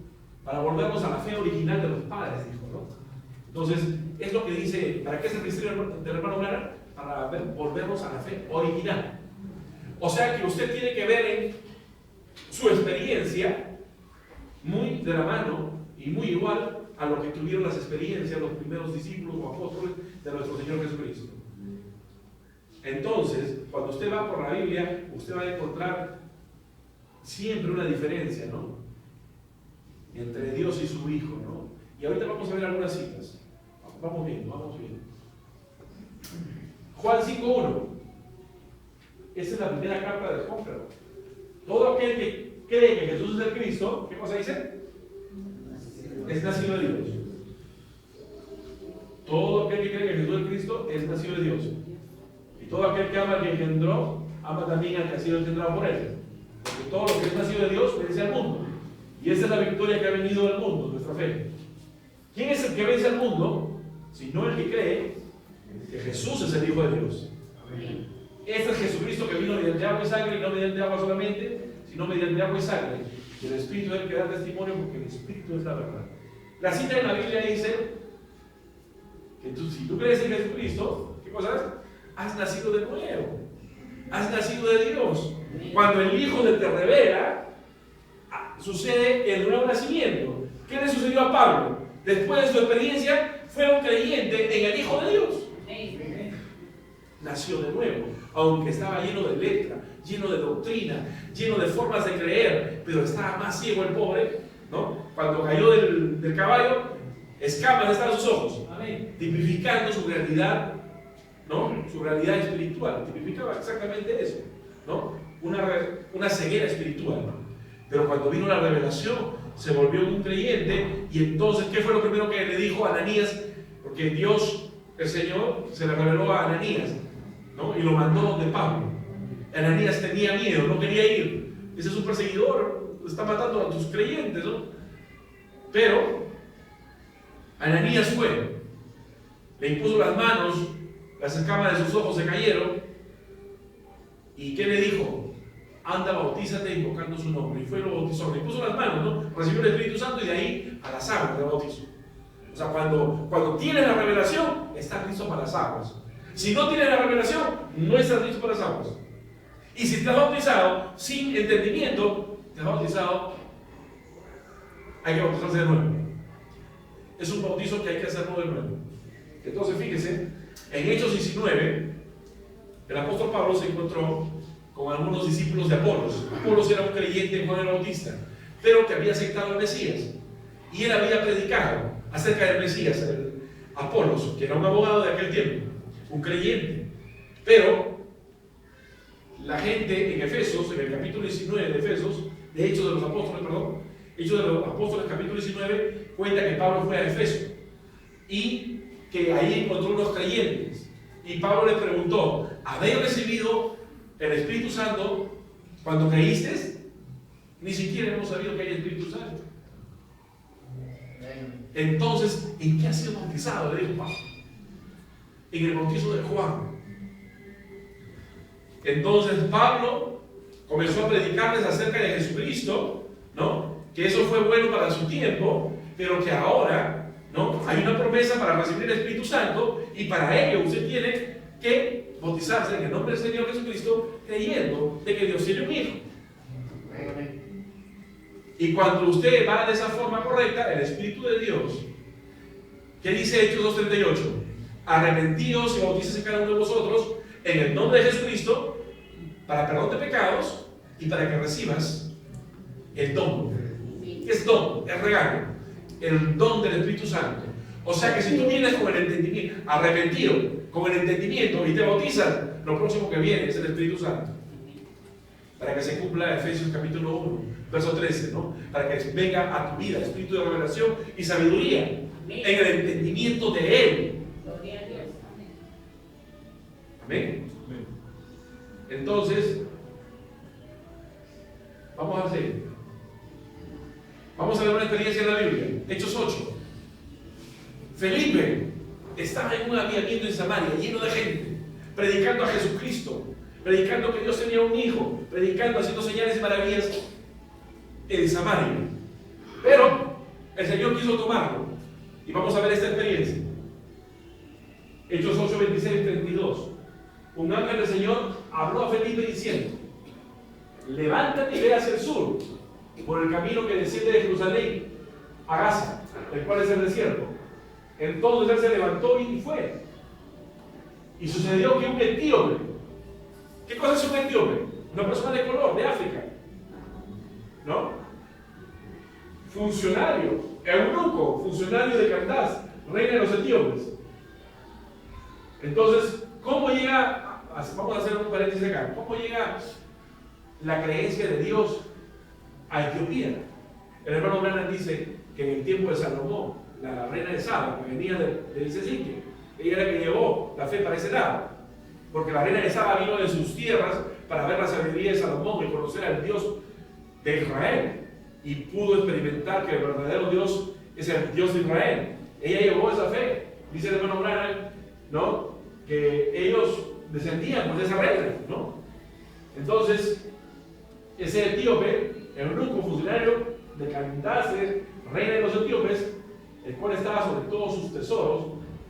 para volvernos a la fe original de los padres, dijo, ¿no? Entonces, es lo que dice, ¿para qué es el ministerio del hermano Branham? Para volvernos a la fe original. O sea que usted tiene que ver en su experiencia muy de la mano y muy igual a lo que tuvieron las experiencias los primeros discípulos o apóstoles de nuestro Señor Jesucristo. Entonces, cuando usted va por la Biblia, usted va a encontrar siempre una diferencia, ¿no?, entre Dios y su Hijo, ¿no? Y ahorita vamos a ver algunas citas. Vamos viendo. Juan 5:1. Esa es la primera carta de Juan. Todo aquel que cree que Jesús es el Cristo, ¿qué cosa dice? Es nacido de Dios. Todo aquel que cree que Jesús es el Cristo es nacido de Dios. Y todo aquel que ama al que engendró, ama también al que ha sido engendrado por él. Porque todo lo que es nacido de Dios vence al mundo. Y esa es la victoria que ha venido del mundo, nuestra fe. ¿Quién es el que vence al mundo? Sino el que cree que Jesús es el Hijo de Dios. Amén. Este es Jesucristo que vino mediante agua y sangre, y no mediante agua solamente, sino mediante agua y sangre. Y el Espíritu es el que da testimonio, porque el Espíritu es la verdad. La cita en la Biblia dice que si tú crees en Jesucristo, ¿qué cosa es? Has nacido de nuevo. Has nacido de Dios. Cuando el Hijo te revela, sucede el nuevo nacimiento. ¿Qué le sucedió a Pablo? Después de su experiencia, fue un creyente en el Hijo de Dios. Nació de nuevo, aunque estaba lleno de letra, lleno de doctrina, lleno de formas de creer, pero estaba más ciego el pobre, ¿no? Cuando cayó del caballo, escamas estaban sus ojos, tipificando su realidad, ¿no?, su realidad espiritual. Tipificaba exactamente eso, ¿no?, una ceguera espiritual. Pero cuando vino la revelación, se volvió un creyente. Y entonces, ¿qué fue lo primero que le dijo a Ananías? Porque Dios, el Señor, se le reveló a Ananías, ¿no?, y lo mandó donde Pablo. Ananías tenía miedo, no quería ir. Ese es un perseguidor, está matando a tus creyentes, ¿no? Pero Ananías fue, le impuso las manos, las escamas de sus ojos se cayeron. ¿Y qué le dijo? anda, bautízate invocando su nombre. Y fue y lo bautizó, le puso las manos, ¿no? Recibió el Espíritu Santo y de ahí a las aguas de bautizo. O sea, cuando tienes la revelación, estás listo para las aguas. Si no tienes la revelación, no estás listo para las aguas. Y si te has bautizado sin entendimiento, te has bautizado, hay que bautizarse de nuevo. Es un bautizo que hay que hacerlo de nuevo. Entonces, fíjese, en Hechos 19, el apóstol Pablo se encontró con algunos discípulos de Apolos. Apolos era un creyente en Juan el Bautista, pero que había aceptado al Mesías. Y él había predicado acerca del Mesías, el Apolos, que era un abogado de aquel tiempo, un creyente. Pero la gente en Efesos, en el capítulo 19 de Efesos, de Hechos de los Apóstoles, perdón, Hechos de los Apóstoles, capítulo 19, cuenta que Pablo fue a Efeso y que ahí encontró unos creyentes. Y Pablo les preguntó: ¿habéis recibido el Espíritu Santo cuando creísteis? Ni siquiera hemos sabido que hay Espíritu Santo. Entonces, ¿en qué ha sido bautizado? Le dijo Pablo. En el bautizo de Juan. Entonces Pablo comenzó a predicarles acerca de Jesucristo, ¿no? Que eso fue bueno para su tiempo, pero que ahora, ¿no?, hay una promesa para recibir el Espíritu Santo, y para ello usted tiene que bautizarse en el nombre del Señor Jesucristo, creyendo de que Dios tiene un hijo. Y cuando usted va de esa forma correcta, el Espíritu de Dios, ¿qué dice Hechos 2:38? Arrepentíos y bautícese cada uno de vosotros en el nombre de Jesucristo para perdón de pecados y para que recibas el don. ¿Qué es don? Es regalo. El don del Espíritu Santo. O sea que si tú vienes con el entendimiento, arrepentido, con el entendimiento, y te bautizas, lo próximo que viene es el Espíritu Santo. Para que se cumpla Efesios capítulo 1, verso 13, ¿no? Para que venga a tu vida espíritu de revelación y sabiduría en el entendimiento de Él. Gloria a Dios. Amén. Entonces, vamos a hacer. Vamos a ver una experiencia en la Biblia. Hechos 8. Felipe estaba en un avivamiento en Samaria, lleno de gente, predicando a Jesucristo, predicando que Dios tenía un hijo, predicando, haciendo señales y maravillas en Samaria. Pero el Señor quiso tomarlo. Y vamos a ver esta experiencia. Hechos 8, 26, 32. Un ángel del Señor habló a Felipe diciendo: levántate y ve hacia el sur, por el camino que desciende de Jerusalén a Gaza, el cual es el desierto. Entonces él se levantó y fue. Y sucedió que un etíope, ¿qué cosa es un etíope? Una persona de color, de África, ¿no? Funcionario, eunuco, funcionario de Candace, reina de los etíopes. Entonces, ¿cómo llega? Vamos a hacer un paréntesis acá. ¿Cómo llega la creencia de Dios a Etiopía? El hermano Branham dice que en el tiempo de Salomón, la reina de Saba, que venía de Ezequiel, ella era la que llevó la fe para ese lado, porque la reina de Saba vino de sus tierras para ver la sabiduría de Salomón y conocer al Dios de Israel, y pudo experimentar que el verdadero Dios es el Dios de Israel. Ella llevó esa fe, dice el hermano Branham, ¿no?, que ellos descendían pues, de esa reina, ¿no? Entonces, ese etíope, eunuco, funcionario de Candace, reina de los etíopes, el cual estaba sobre todos sus tesoros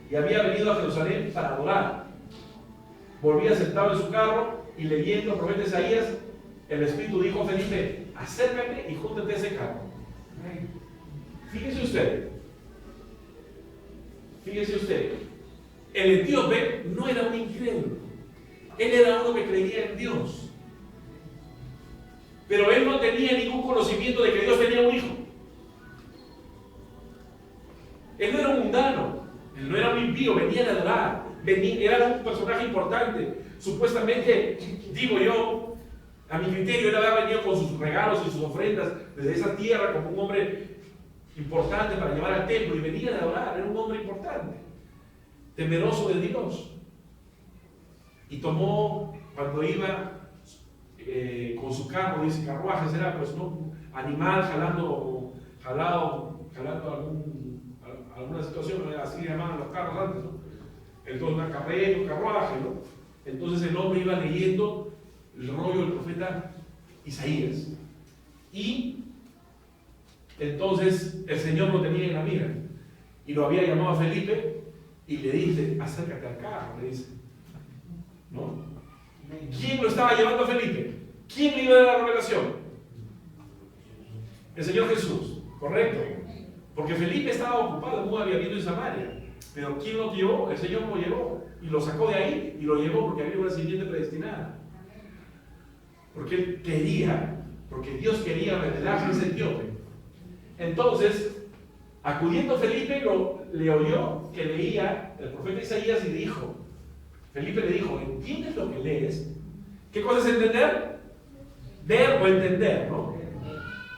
y había venido a Jerusalén para adorar, volvía sentado en su carro y leyendo el profeta Isaías, el Espíritu dijo a Felipe: acércate y júntate a ese carro. Fíjese usted, el etíope no era un incrédulo, él era uno que creía en Dios, pero él no tenía ningún conocimiento de que Dios tenía un hijo. Él no era un mundano, él no era un impío, venía de adorar, era un personaje importante. Supuestamente, digo yo, a mi criterio, él había venido con sus regalos y sus ofrendas desde esa tierra como un hombre importante para llevar al templo, y venía de adorar, era un hombre importante, temeroso de Dios. Y tomó, cuando iba con su carro, dice carruaje, será, pues no, animal jalando alguna situación, así llamaban los carros antes, ¿no? Entonces, un carruaje, ¿no? Entonces el hombre iba leyendo el rollo del profeta Isaías. Y entonces el Señor lo tenía en la mira y lo había llamado a Felipe y le dice, acércate al carro, le dice. ¿No? ¿Quién lo estaba llevando a Felipe? ¿Quién le iba a dar la revelación? El Señor Jesús, ¿correcto? Porque Felipe estaba ocupado, no había vivido en Samaria. Pero ¿quién lo llevó? El Señor lo llevó y lo sacó de ahí y lo llevó porque había una siguiente predestinada. Porque él quería, porque Dios quería revelarse a ese etíope. Entonces, acudiendo Felipe, le oyó que leía el profeta Isaías y dijo, Felipe le dijo, ¿entiendes lo que lees? ¿Qué cosa es entender? Ver o entender, ¿no?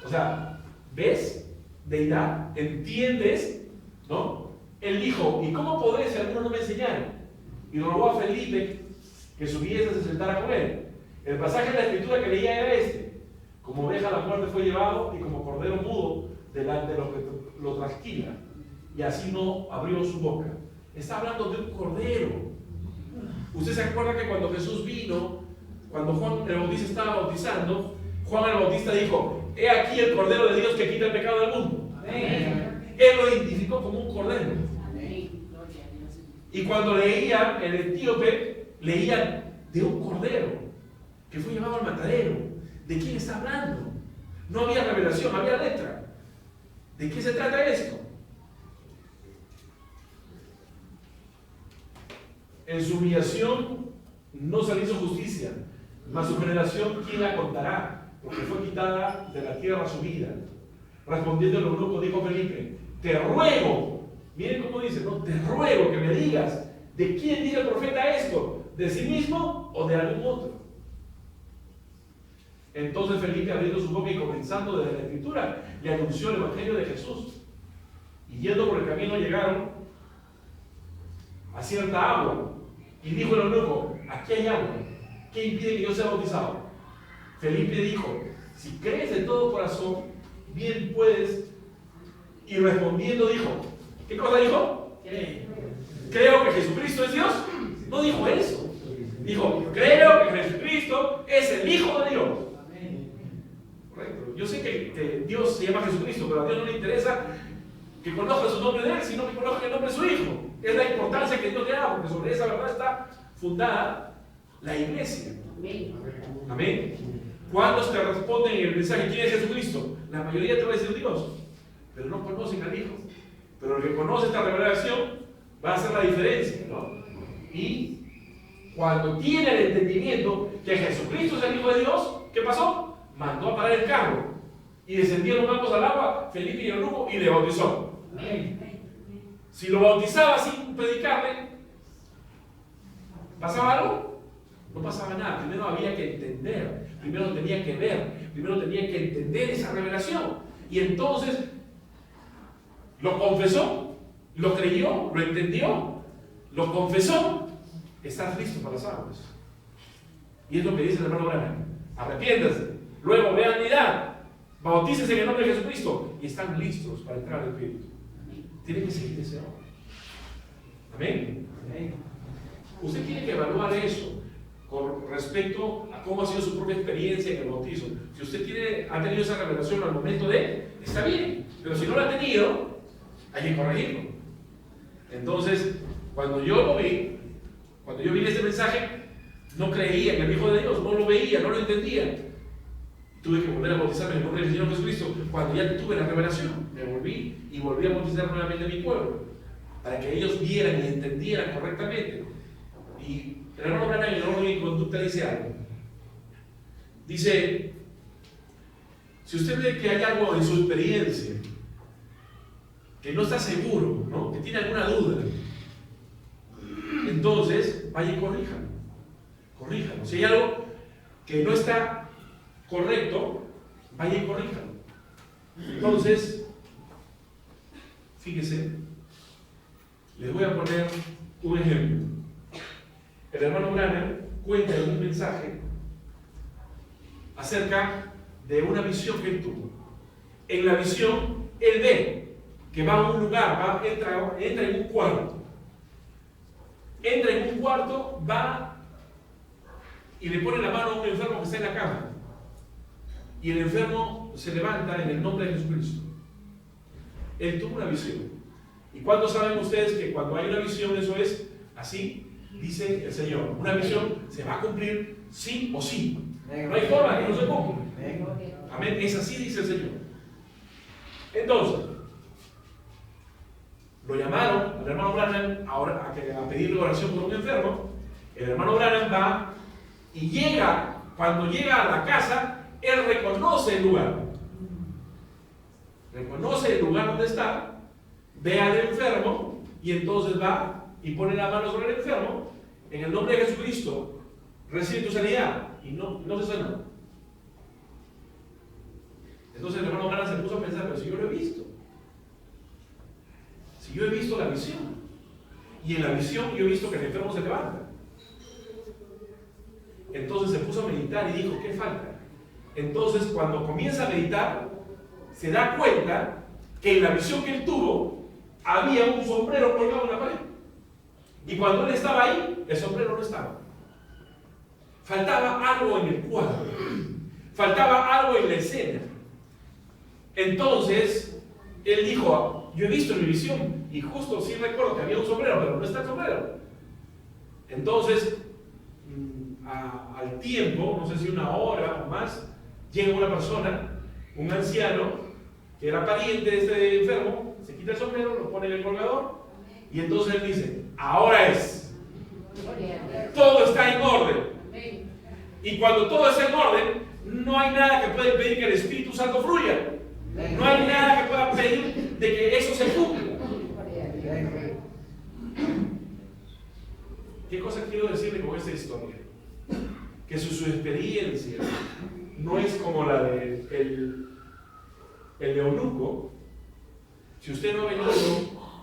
O sea, ¿ves? Deidad, ¿entiendes? ¿No? Él dijo, ¿y cómo podré si alguno no me enseñara? Y rogó a Felipe que subiese y se sentara con él. El pasaje de la escritura que leía era este: como oveja a la muerte fue llevado, y como cordero mudo delante de los que lo trasquila, y así no abrió su boca. Está hablando de un cordero. Usted se acuerda que cuando Jesús vino, cuando Juan el Bautista estaba bautizando, Juan el Bautista dijo, he aquí el cordero de Dios que quita el pecado del mundo. Amén. Él lo identificó como un cordero. Amén. Y cuando leía el etíope, leía de un cordero que fue llevado al matadero. ¿De quién está hablando? No había revelación, había letra. ¿De qué se trata esto? En su humillación no se le hizo justicia, mas su generación, ¿quién la contará? Porque fue quitada de la tierra su vida. Respondiendo el eunuco, dijo Felipe, te ruego, miren cómo dice, ¿no? Te ruego que me digas, ¿de quién dice el profeta esto? ¿De sí mismo o de algún otro? Entonces Felipe, abriendo su boca y comenzando desde la escritura, le anunció el evangelio de Jesús. Y yendo por el camino llegaron a cierta agua. Y dijo el eunuco, aquí hay agua, ¿qué impide que yo sea bautizado? Felipe dijo, si crees de todo corazón, bien puedes. Y respondiendo dijo, ¿qué cosa dijo? Creo que Jesucristo es Dios. No dijo eso. Dijo, creo que Jesucristo es el Hijo de Dios. Correcto. Yo sé que Dios se llama Jesucristo, pero a Dios no le interesa que conozca su nombre de Él, sino que conozca el nombre de su Hijo. Es la importancia que Dios le da, porque sobre esa verdad está fundada la iglesia. Amén. ¿Cuántos te responden en el mensaje quién es Jesucristo? La mayoría te va a decir Dios, pero no conocen al Hijo. Pero el que conoce esta revelación va a hacer la diferencia, ¿no? Y cuando tiene el entendimiento que Jesucristo es el Hijo de Dios, ¿qué pasó? Mandó a parar el carro y descendieron ambos al agua, Felipe y el eunuco, y le bautizó. Si lo bautizaba sin predicarle, ¿pasaba algo? No pasaba nada. Primero había que entender, primero tenía que ver, primero tenía que entender esa revelación. Y entonces lo confesó, lo creyó, lo entendió, lo confesó. Estás listo para las aguas. Y es lo que dice el hermano Branham. Arrepiéntase, luego vean y dan, bautícense en el nombre de Jesucristo y están listos para entrar al Espíritu. Tienen que seguir ese orden. Amén. Amén. Usted tiene que evaluar eso con respecto a cómo ha sido su propia experiencia en el bautizo. Si usted ha tenido esa revelación al momento está bien, pero si no la ha tenido, hay que corregirlo. Entonces, cuando yo vi este mensaje, no creía en el Hijo de Dios, no lo veía, no lo entendía. Tuve que volver a bautizarme en el nombre del Señor Jesucristo. Cuando ya tuve la revelación, me volví a bautizar nuevamente a mi pueblo, para que ellos vieran y entendieran correctamente. Y el hermano Branham en el orden y conducta dice algo. Dice, si usted ve que hay algo en su experiencia que no está seguro, ¿no? Que tiene alguna duda, entonces vaya y corríjalo. Corríjalo. Si hay algo que no está correcto, vaya y corríjalo. Entonces, fíjese, les voy a poner un ejemplo. El hermano Branham cuenta en un mensaje acerca de una visión que él tuvo. En la visión, él ve que va a un lugar, entra en un cuarto. Entra en un cuarto, va y le pone la mano a un enfermo que está en la cama. y el enfermo se levanta en el nombre de Jesucristo. Él tuvo una visión. ¿Y cuántos saben ustedes que cuando hay una visión eso es así? Dice el Señor. Una visión se va a cumplir sí o sí. No hay forma que no se cumpla. Amén. Es así, dice el Señor. Entonces, lo llamaron al hermano Branham ahora a pedirle oración por un enfermo. El hermano Branham va y llega. Cuando llega a la casa, él reconoce el lugar. Reconoce el lugar donde está, ve al enfermo y entonces va y pone la mano sobre el enfermo. En el nombre de Jesucristo, recibe tu sanidad. Y no se sanó. Entonces el hermano Branham se puso a pensar, pero si yo lo he visto. Si yo he visto la visión. Y en la visión yo he visto que el enfermo se levanta. Entonces se puso a meditar y dijo, ¿qué falta? Entonces cuando comienza a meditar, se da cuenta que en la visión que él tuvo, había un sombrero colgado en la pared. Y cuando él estaba ahí, el sombrero no estaba. Faltaba algo en el cuadro. Faltaba algo en la escena. Entonces, él dijo, yo he visto en mi visión, y justo sí recuerdo que había un sombrero, pero no está el sombrero. Entonces, al tiempo, no sé si una hora o más, llega una persona, un anciano, que era pariente de este enfermo, se quita el sombrero, lo pone en el colgador, y entonces él dice, ahora es. Todo está en orden. Y cuando todo está en orden, no hay nada que pueda impedir que el Espíritu Santo fluya. No hay nada que pueda impedir de que eso se cumpla. ¿Qué cosa quiero decirle con esta historia? Que su experiencia no es como la de el eunuco. Si usted no ha venido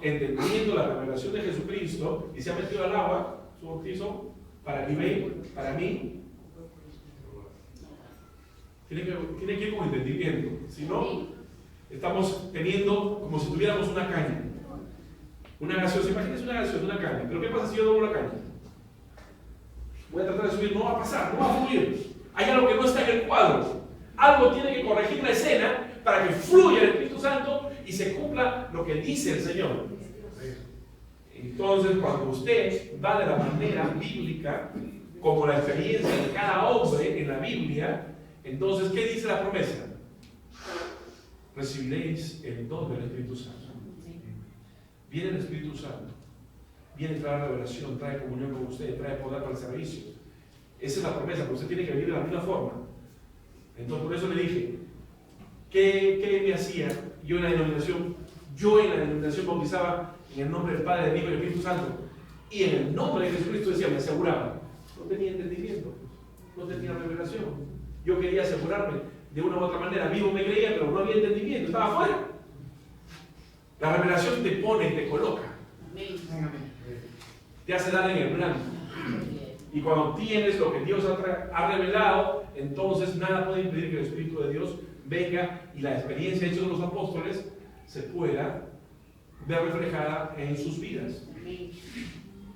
entendiendo la revelación de Jesucristo y se ha metido al agua, su bautizo, para mí, tiene que ir con entendimiento. Si no, estamos teniendo como si tuviéramos una caña. Una gaseosa, imagínense una gaseosa, una caña. Pero ¿qué pasa si yo doblo la caña? Voy a tratar de subir, no va a pasar, no va a fluir. Hay algo que no está en el cuadro. Algo tiene que corregir la escena para que fluya el Espíritu Santo y se cumpla lo que dice el Señor. Entonces, cuando usted va de la manera bíblica, como la experiencia de cada hombre en la Biblia, entonces, ¿qué dice la promesa? Recibiréis el don del Espíritu Santo. Viene el Espíritu Santo. Viene, trae revelación, trae comunión con usted, trae poder para el servicio. Esa es la promesa, pero usted tiene que vivir de la misma forma. Entonces, por eso le dije, ¿qué me hacía? Yo en la denominación bautizaba en el nombre del Padre, del Hijo y del Espíritu Santo. Y en el nombre de Jesucristo decía, me aseguraba. No tenía entendimiento, no tenía revelación. Yo quería asegurarme de una u otra manera. Vivo me creía, pero no había entendimiento, estaba afuera. La revelación te pone, te coloca. Te hace dar en el blanco. Y cuando tienes lo que Dios ha revelado, entonces nada puede impedir que el Espíritu de Dios venga y la experiencia hecha de los apóstoles se pueda ver reflejada en sus vidas.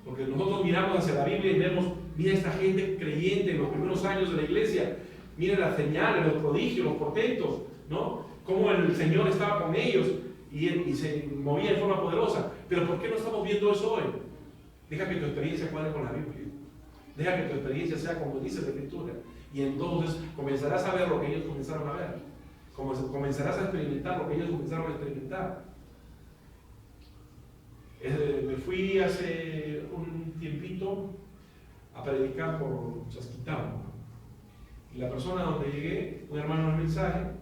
Porque nosotros miramos hacia la Biblia y vemos, mira esta gente creyente en los primeros años de la iglesia, mira las señales, los prodigios, los portentos, ¿no? Cómo el Señor estaba con ellos y se movía de forma poderosa. Pero ¿por qué no estamos viendo eso hoy? Deja que tu experiencia cuadre con la Biblia. Deja que tu experiencia sea como dice la Escritura. Y entonces comenzarás a ver lo que ellos comenzaron a ver. Comenzarás a experimentar lo que ellos comenzaron a experimentar. Me fui hace un tiempito a predicar por Chasquitán. Y la persona donde llegué, un hermano del mensaje,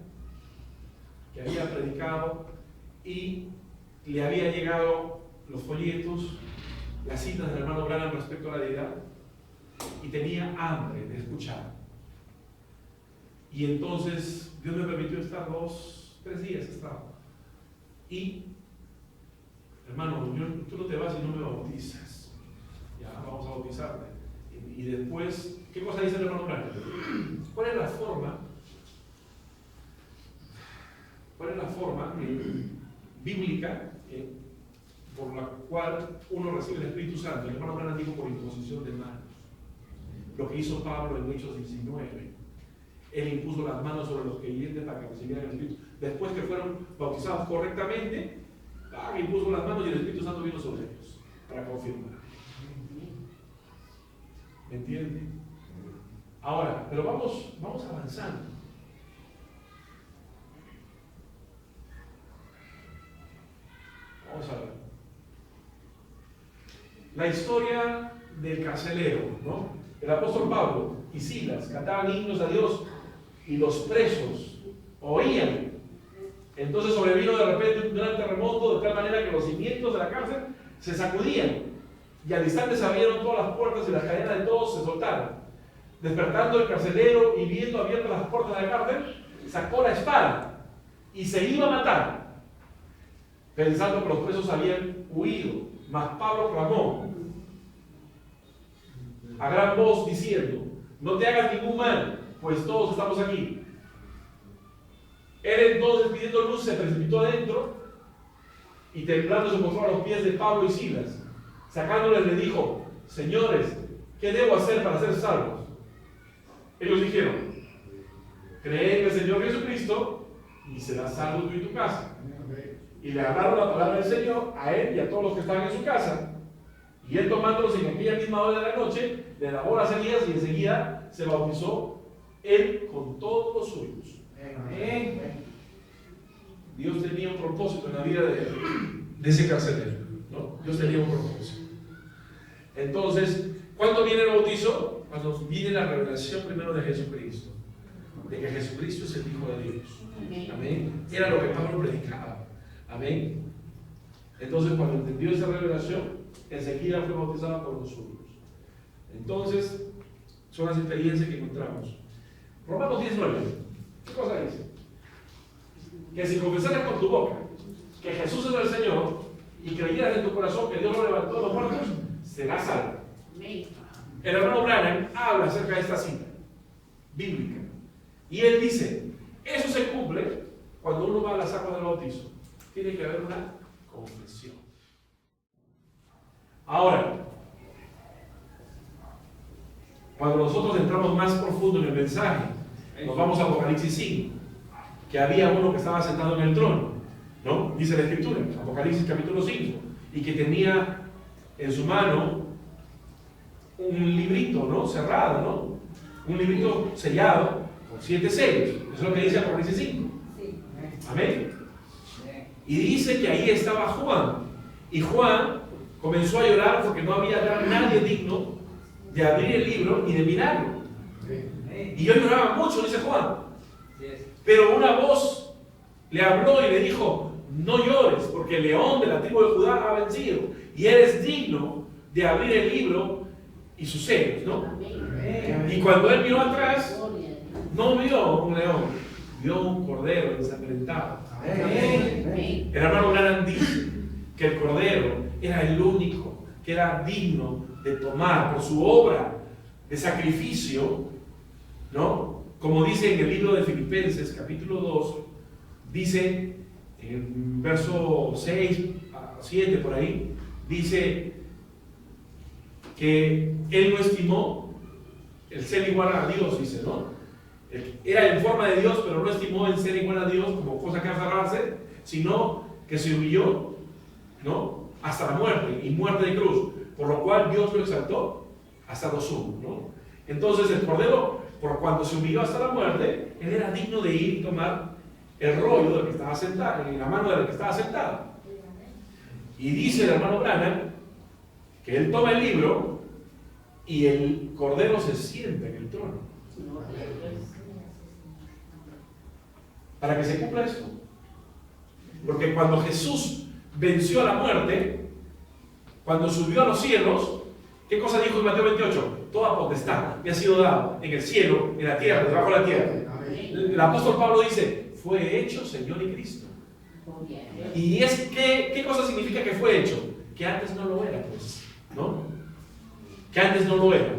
que había predicado y le había llegado los folletos, las citas del hermano Branham respecto a la deidad, y tenía hambre de escuchar. Y entonces Dios me permitió estar 3 días estaba. Y, hermano, tú no te vas y no me bautizas. Ya, vamos a bautizarte. Y después, ¿qué cosa dice el hermano Branham? ¿Cuál es la forma bíblica por la cual uno recibe el Espíritu Santo? El hermano Branham dijo por imposición de manos. Lo que hizo Pablo en Hechos 19. Él impuso las manos sobre los creyentes para que recibieran el Espíritu. Después que fueron bautizados correctamente, impuso las manos y el Espíritu Santo vino sobre ellos para confirmar. ¿Me entienden? Ahora, pero vamos avanzando. Vamos a ver. La historia del carcelero, ¿no? El apóstol Pablo y Silas cantaban himnos a Dios y los presos oían. Entonces sobrevino de repente un gran terremoto de tal manera que los cimientos de la cárcel se sacudían y al instante se abrieron todas las puertas y las cadenas de todos se soltaron. Despertando el carcelero y viendo abiertas las puertas de la cárcel, sacó la espada y se iba a matar, pensando que los presos habían huido. Mas Pablo clamó a gran voz diciendo: no te hagas ningún mal, pues todos estamos aquí. Él entonces, pidiendo luz, se precipitó adentro y temblando se postró a los pies de Pablo y Silas. Sacándoles le dijo: señores, ¿qué debo hacer para ser salvos? Ellos dijeron: cree en el Señor Jesucristo y serás salvo tú y tu casa. Y le hablaron la palabra del Señor a él y a todos los que estaban en su casa. Y él, tomándolos en aquella misma hora de la noche, le lavó las heridas y enseguida se bautizó él con todos los suyos. Amén. Dios tenía un propósito en la vida de ese carcelero, ¿no? Dios tenía un propósito. Entonces, ¿cuándo viene el bautizo? Cuando viene la revelación primero de Jesucristo, de que Jesucristo es el Hijo de Dios. Amén. Era lo que Pablo predicaba. Amén. Entonces, cuando entendió esa revelación, enseguida fue bautizado por los suyos. Entonces, son las experiencias que encontramos. Romanos 19. ¿Qué cosa dice? Que si confesaras con tu boca que Jesús es el Señor y creyeras en tu corazón que Dios lo levantó de los muertos, serás salvo. El hermano Branham habla acerca de esta cita bíblica y él dice: eso se cumple cuando uno va a las aguas del bautizo. Tiene que haber una confesión. Ahora, cuando nosotros entramos más profundo en el mensaje, nos vamos a Apocalipsis 5, que había uno que estaba sentado en el trono, ¿no? Dice la Escritura, Apocalipsis capítulo 5, y que tenía en su mano un librito, ¿no? Cerrado, ¿no? Un librito sellado con 7 sellos. Eso es lo que dice Apocalipsis 5. Amén. Y dice que ahí estaba Juan. Y Juan comenzó a llorar porque no había nadie digno de abrir el libro y de mirarlo. Y yo lloraba mucho, dice Juan. Pero una voz le habló y le dijo: no llores, porque el león de la tribu de Judá ha vencido. Y eres digno de abrir el libro y sus sellos, ¿no? Y cuando él miró atrás, no vio un león, vio un cordero ensangrentado. El hermano Branham dice que el cordero era el único que era digno de tomar por su obra de sacrificio, ¿no? Como dice en el libro de Filipenses, capítulo 2, dice en el verso 6 a 7 por ahí, dice que él no estimó el ser igual a Dios, dice, ¿no? Era en forma de Dios, pero no estimó el ser igual a Dios como cosa que aferrarse, sino que se humilló, ¿no? Hasta la muerte, y muerte de cruz, por lo cual Dios lo exaltó hasta lo sumo, ¿no? Entonces el cordero, por cuanto se humilló hasta la muerte, él era digno de ir y tomar el rollo del que estaba sentado, en la mano del que estaba sentado. Y dice el hermano Branham que él toma el libro y el cordero se sienta en el trono. Para que se cumpla esto. Porque cuando Jesús venció a la muerte, cuando subió a los cielos, ¿qué cosa dijo en Mateo 28? Toda potestad me ha sido dada en el cielo, en la tierra, debajo de la tierra. El apóstol Pablo dice: fue hecho Señor y Cristo. Y es que, ¿qué cosa significa que fue hecho? Que antes no lo era, pues, ¿no? Que antes no lo era.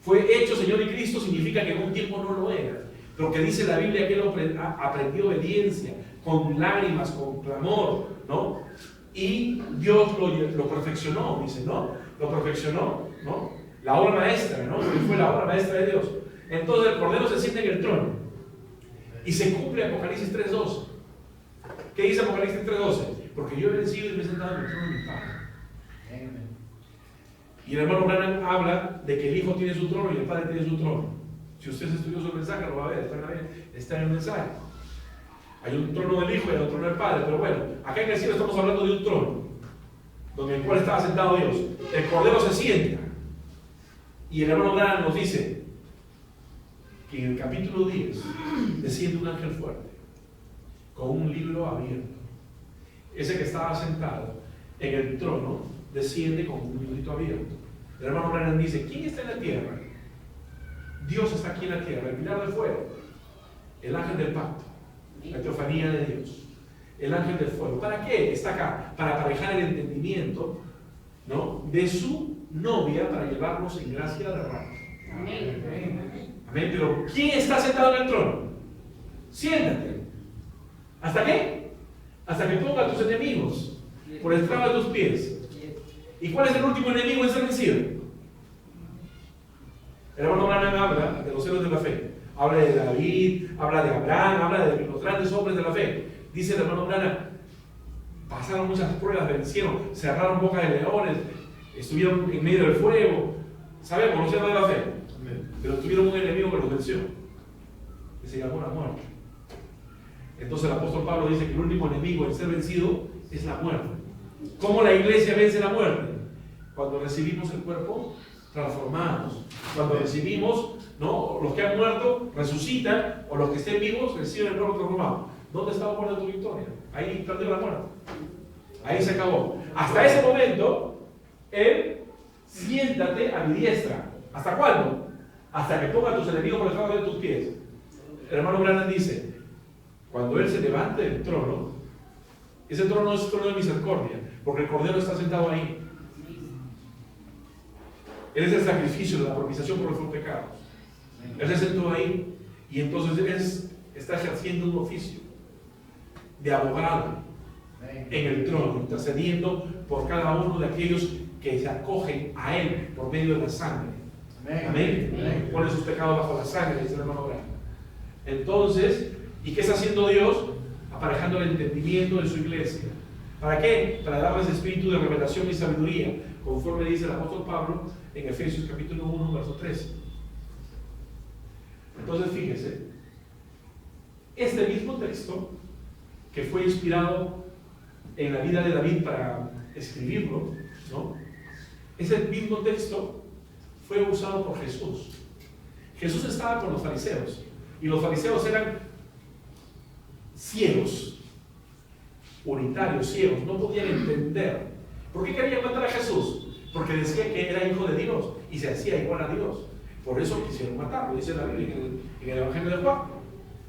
Fue hecho Señor y Cristo significa que en un tiempo no lo era. Lo que dice la Biblia, que él aprendió obediencia, con lágrimas, con clamor, ¿no? Y Dios lo perfeccionó, dice, ¿no? Lo perfeccionó, ¿no? La obra maestra, ¿no? Él fue la obra maestra de Dios. Entonces el Cordero se sienta en el trono. Y se cumple Apocalipsis 3:12. ¿Qué dice Apocalipsis 3:12? Porque yo he vencido y me he sentado en el trono de mi Padre. Y el hermano Branham habla de que el Hijo tiene su trono y el Padre tiene su trono. Si usted estudió su mensaje, lo va a ver, está en el mensaje. Hay un trono del Hijo y hay un trono del Padre, pero bueno, acá en el cielo estamos hablando de un trono, donde en el cual estaba sentado Dios. El Cordero se sienta. Y el hermano Branham nos dice que en el capítulo 10 desciende un ángel fuerte, con un libro abierto. Ese que estaba sentado en el trono desciende con un librito abierto. El hermano Branham dice: ¿quién está en la tierra? Dios está aquí en la tierra, el pilar de fuego, el ángel del pacto, la teofanía de Dios, el ángel del fuego. ¿Para qué está acá? Para aparejar el entendimiento, ¿no?, de su novia, para llevarnos en gracia de rapto. Amén. Amén. Pero ¿quién está sentado en el trono? Siéntate. ¿Hasta qué? Hasta que ponga a tus enemigos por el estrado de tus pies. ¿Y cuál es el último enemigo en ser vencido? El hermano Branham habla de los héroes de la fe. Habla de David, habla de Abraham, habla de los grandes hombres de la fe. Dice el hermano Branham: pasaron muchas pruebas, vencieron, cerraron bocas de leones, estuvieron en medio del fuego. Sabemos, los héroes de la fe. Pero tuvieron un enemigo que los venció, que se llamó la muerte. Entonces el apóstol Pablo dice que el último enemigo en ser vencido es la muerte. ¿Cómo la iglesia vence la muerte? Cuando recibimos el cuerpo transformados. Cuando recibimos, ¿no?, los que han muerto resucitan, o los que estén vivos reciben el cuerpo transformado. ¿Dónde está la muerte de tu victoria? Ahí perdió la muerte. Ahí se acabó. Hasta ese momento, él: siéntate a mi diestra. ¿Hasta cuándo? Hasta que ponga a tus enemigos por debajo de tus pies. El hermano Branham dice: cuando él se levante del trono, ese trono es el trono de misericordia, porque el Cordero está sentado ahí. Él es el sacrificio de la propiciación por los pecados. Él se sentó ahí y entonces él está ejerciendo un oficio de abogado en el trono, intercediendo por cada uno de aquellos que se acogen a él por medio de la sangre. Amén. Pone sus pecados bajo la sangre, dice el hermano Branham. Entonces, ¿y qué está haciendo Dios? Aparejando el entendimiento de su iglesia. ¿Para qué? Para darles espíritu de revelación y sabiduría, conforme dice el apóstol Pablo en Efesios capítulo 1, verso 13. Entonces, fíjese, este mismo texto, que fue inspirado en la vida de David para escribirlo, ¿no?, ese mismo texto fue usado por Jesús. Jesús estaba con los fariseos, y los fariseos eran ciegos, unitarios, ciegos, no podían entender. ¿Por qué querían matar a Jesús? Porque decía que era hijo de Dios y se hacía igual a Dios. Por eso quisieron matarlo, dice la Biblia en el Evangelio de Juan.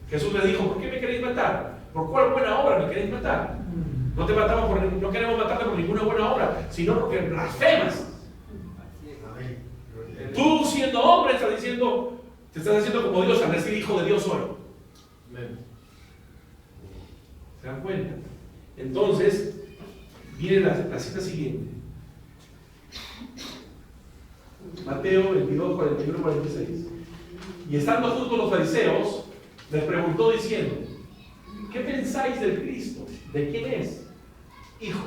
Jesús les dijo: ¿por qué me queréis matar? ¿Por cuál buena obra me queréis matar? No te matamos no queremos matarte por ninguna buena obra, sino porque blasfemas. Tú, siendo hombre, estás diciendo, te estás haciendo como Dios al decir hijo de Dios soy. ¿Se dan cuenta? Entonces, viene la cita siguiente. Mateo 22, 41, 46. Y estando juntos los fariseos, les preguntó diciendo: ¿qué pensáis del Cristo? ¿De quién es? Hijo.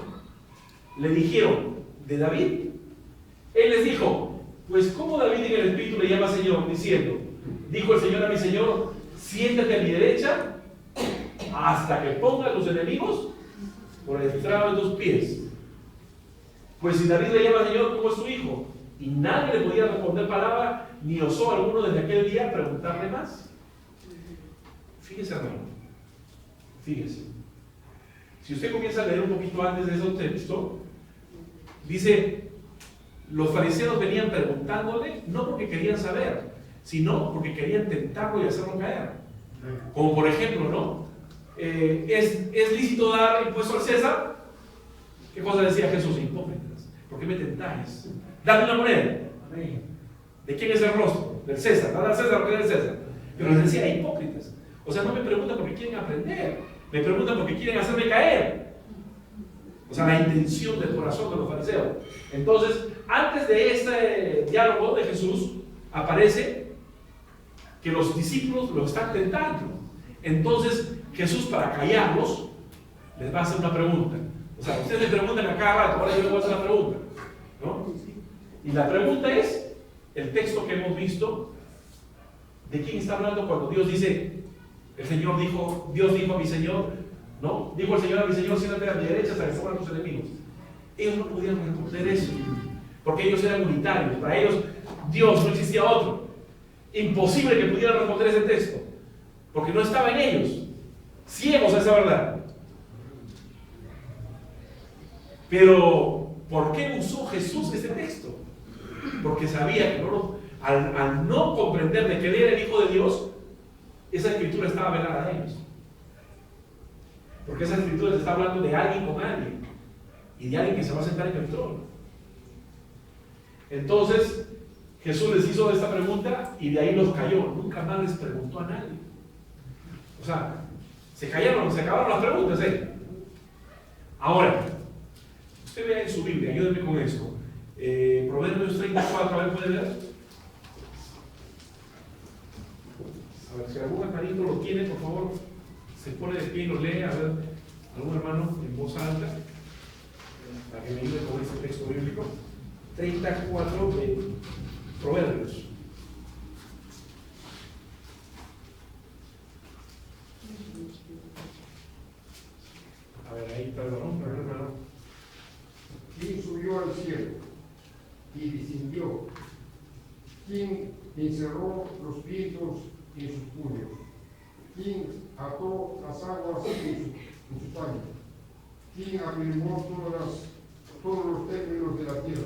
Le dijeron: ¿de David? Él les dijo: pues ¿cómo David en el Espíritu le llama Señor? Diciendo: dijo el Señor a mi Señor: siéntate a mi derecha hasta que ponga a tus enemigos por el estrado de tus pies. Pues si David le llama Señor, ¿cómo es su hijo? Y nadie le podía responder palabra, ni osó alguno desde aquel día preguntarle más. Fíjese, hermano, fíjese. Si usted comienza a leer un poquito antes de ese texto, dice: los fariseos venían preguntándole no porque querían saber, sino porque querían tentarlo y hacerlo caer. Como por ejemplo, ¿no? ¿Es lícito dar impuesto al César? ¿Qué cosa decía Jesús? Hipócritas, ¿por qué me tentáis? Dame una moneda. ¿De quién es el rostro? Del César. Dale al César lo que es del César. Pero les decía: hipócritas. O sea, no me preguntan porque quieren aprender, me preguntan porque quieren hacerme caer. O sea, la intención del corazón de los fariseos. Entonces, antes de este diálogo de Jesús, aparece que los discípulos lo están tentando. Entonces Jesús, para callarlos, les va a hacer una pregunta. O sea, ustedes le preguntan a cada rato, ahora yo les voy a hacer la pregunta, ¿no? Y la pregunta es el texto que hemos visto. ¿De quién está hablando cuando Dios dice, el Señor dijo, Dios dijo a mi Señor, ¿no? Dijo el Señor a mi Señor, siéntate a mi derecha hasta que se tus enemigos. Ellos no podían responder eso, porque ellos eran unitarios. Para ellos, Dios, no existía otro. Imposible que pudieran responder ese texto, porque no estaba en ellos. Ciegos a esa verdad. Pero, ¿por qué usó Jesús ese texto? Porque sabía que al no comprender de que él era el Hijo de Dios, esa escritura estaba velada a ellos. Porque esa escritura se está hablando de alguien con alguien, y de alguien que se va a sentar en el trono. Entonces, Jesús les hizo esta pregunta y de ahí los cayó. Nunca más les preguntó a nadie. O sea, se callaron, se acabaron las preguntas, ¿eh? Ahora, usted vea en su Biblia, ayúdenme con esto. Proverbios 34, a ver, ¿puede ver? A ver, si algún hermanito lo tiene, por favor, se pone de pie y lo lee. A ver, algún hermano en voz alta, para que me ayude con este texto bíblico. 34 de Proverbios. A ver, ahí está el varón, hermano. ¿Quién subió al cielo y descendió? ¿Quién encerró los vientos en sus puños? ¿Quién ató las aguas en su paño? ¿Quién afirmó todos los términos de la tierra?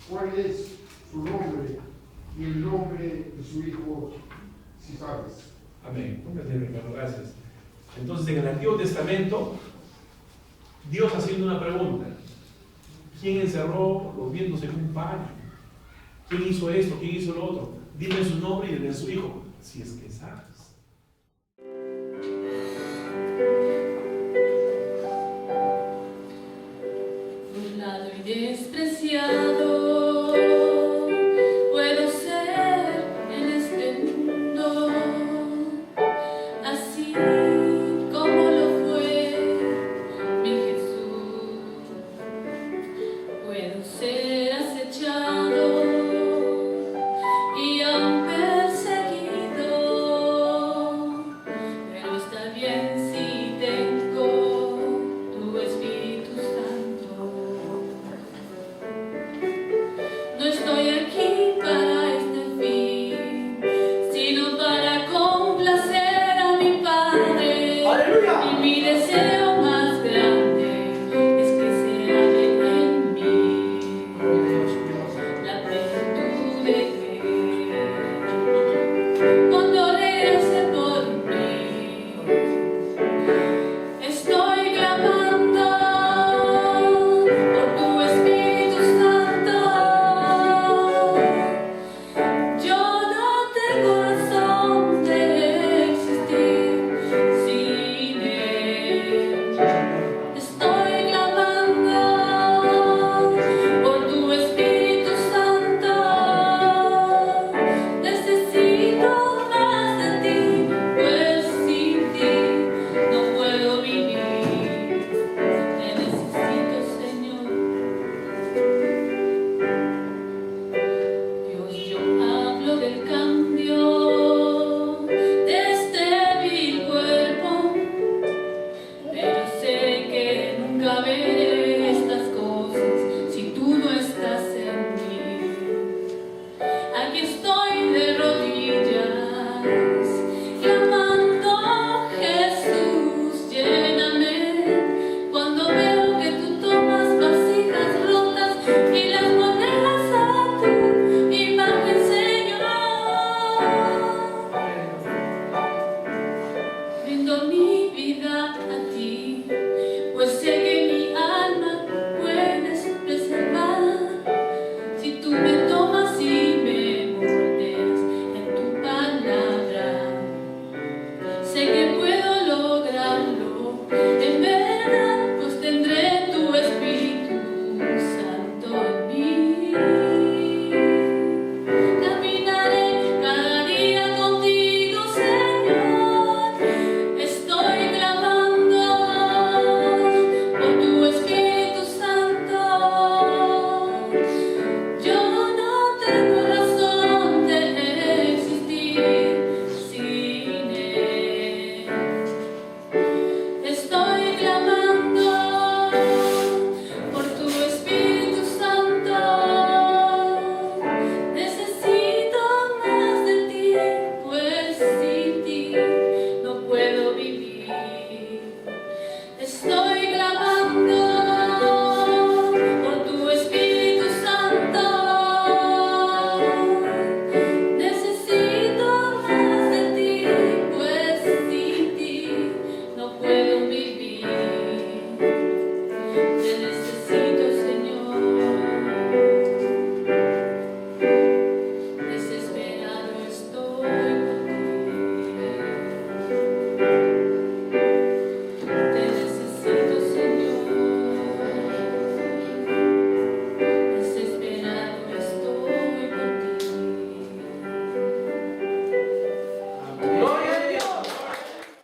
¿Cuál es su nombre y el nombre de su hijo, si sabes? Amén. Póngase, hermano, gracias. Entonces, en el Antiguo Testamento, Dios haciendo una pregunta: ¿quién encerró los vientos en un paño? ¿Quién hizo esto? ¿Quién hizo lo otro? Dime su nombre y dime su hijo, si es que sabes.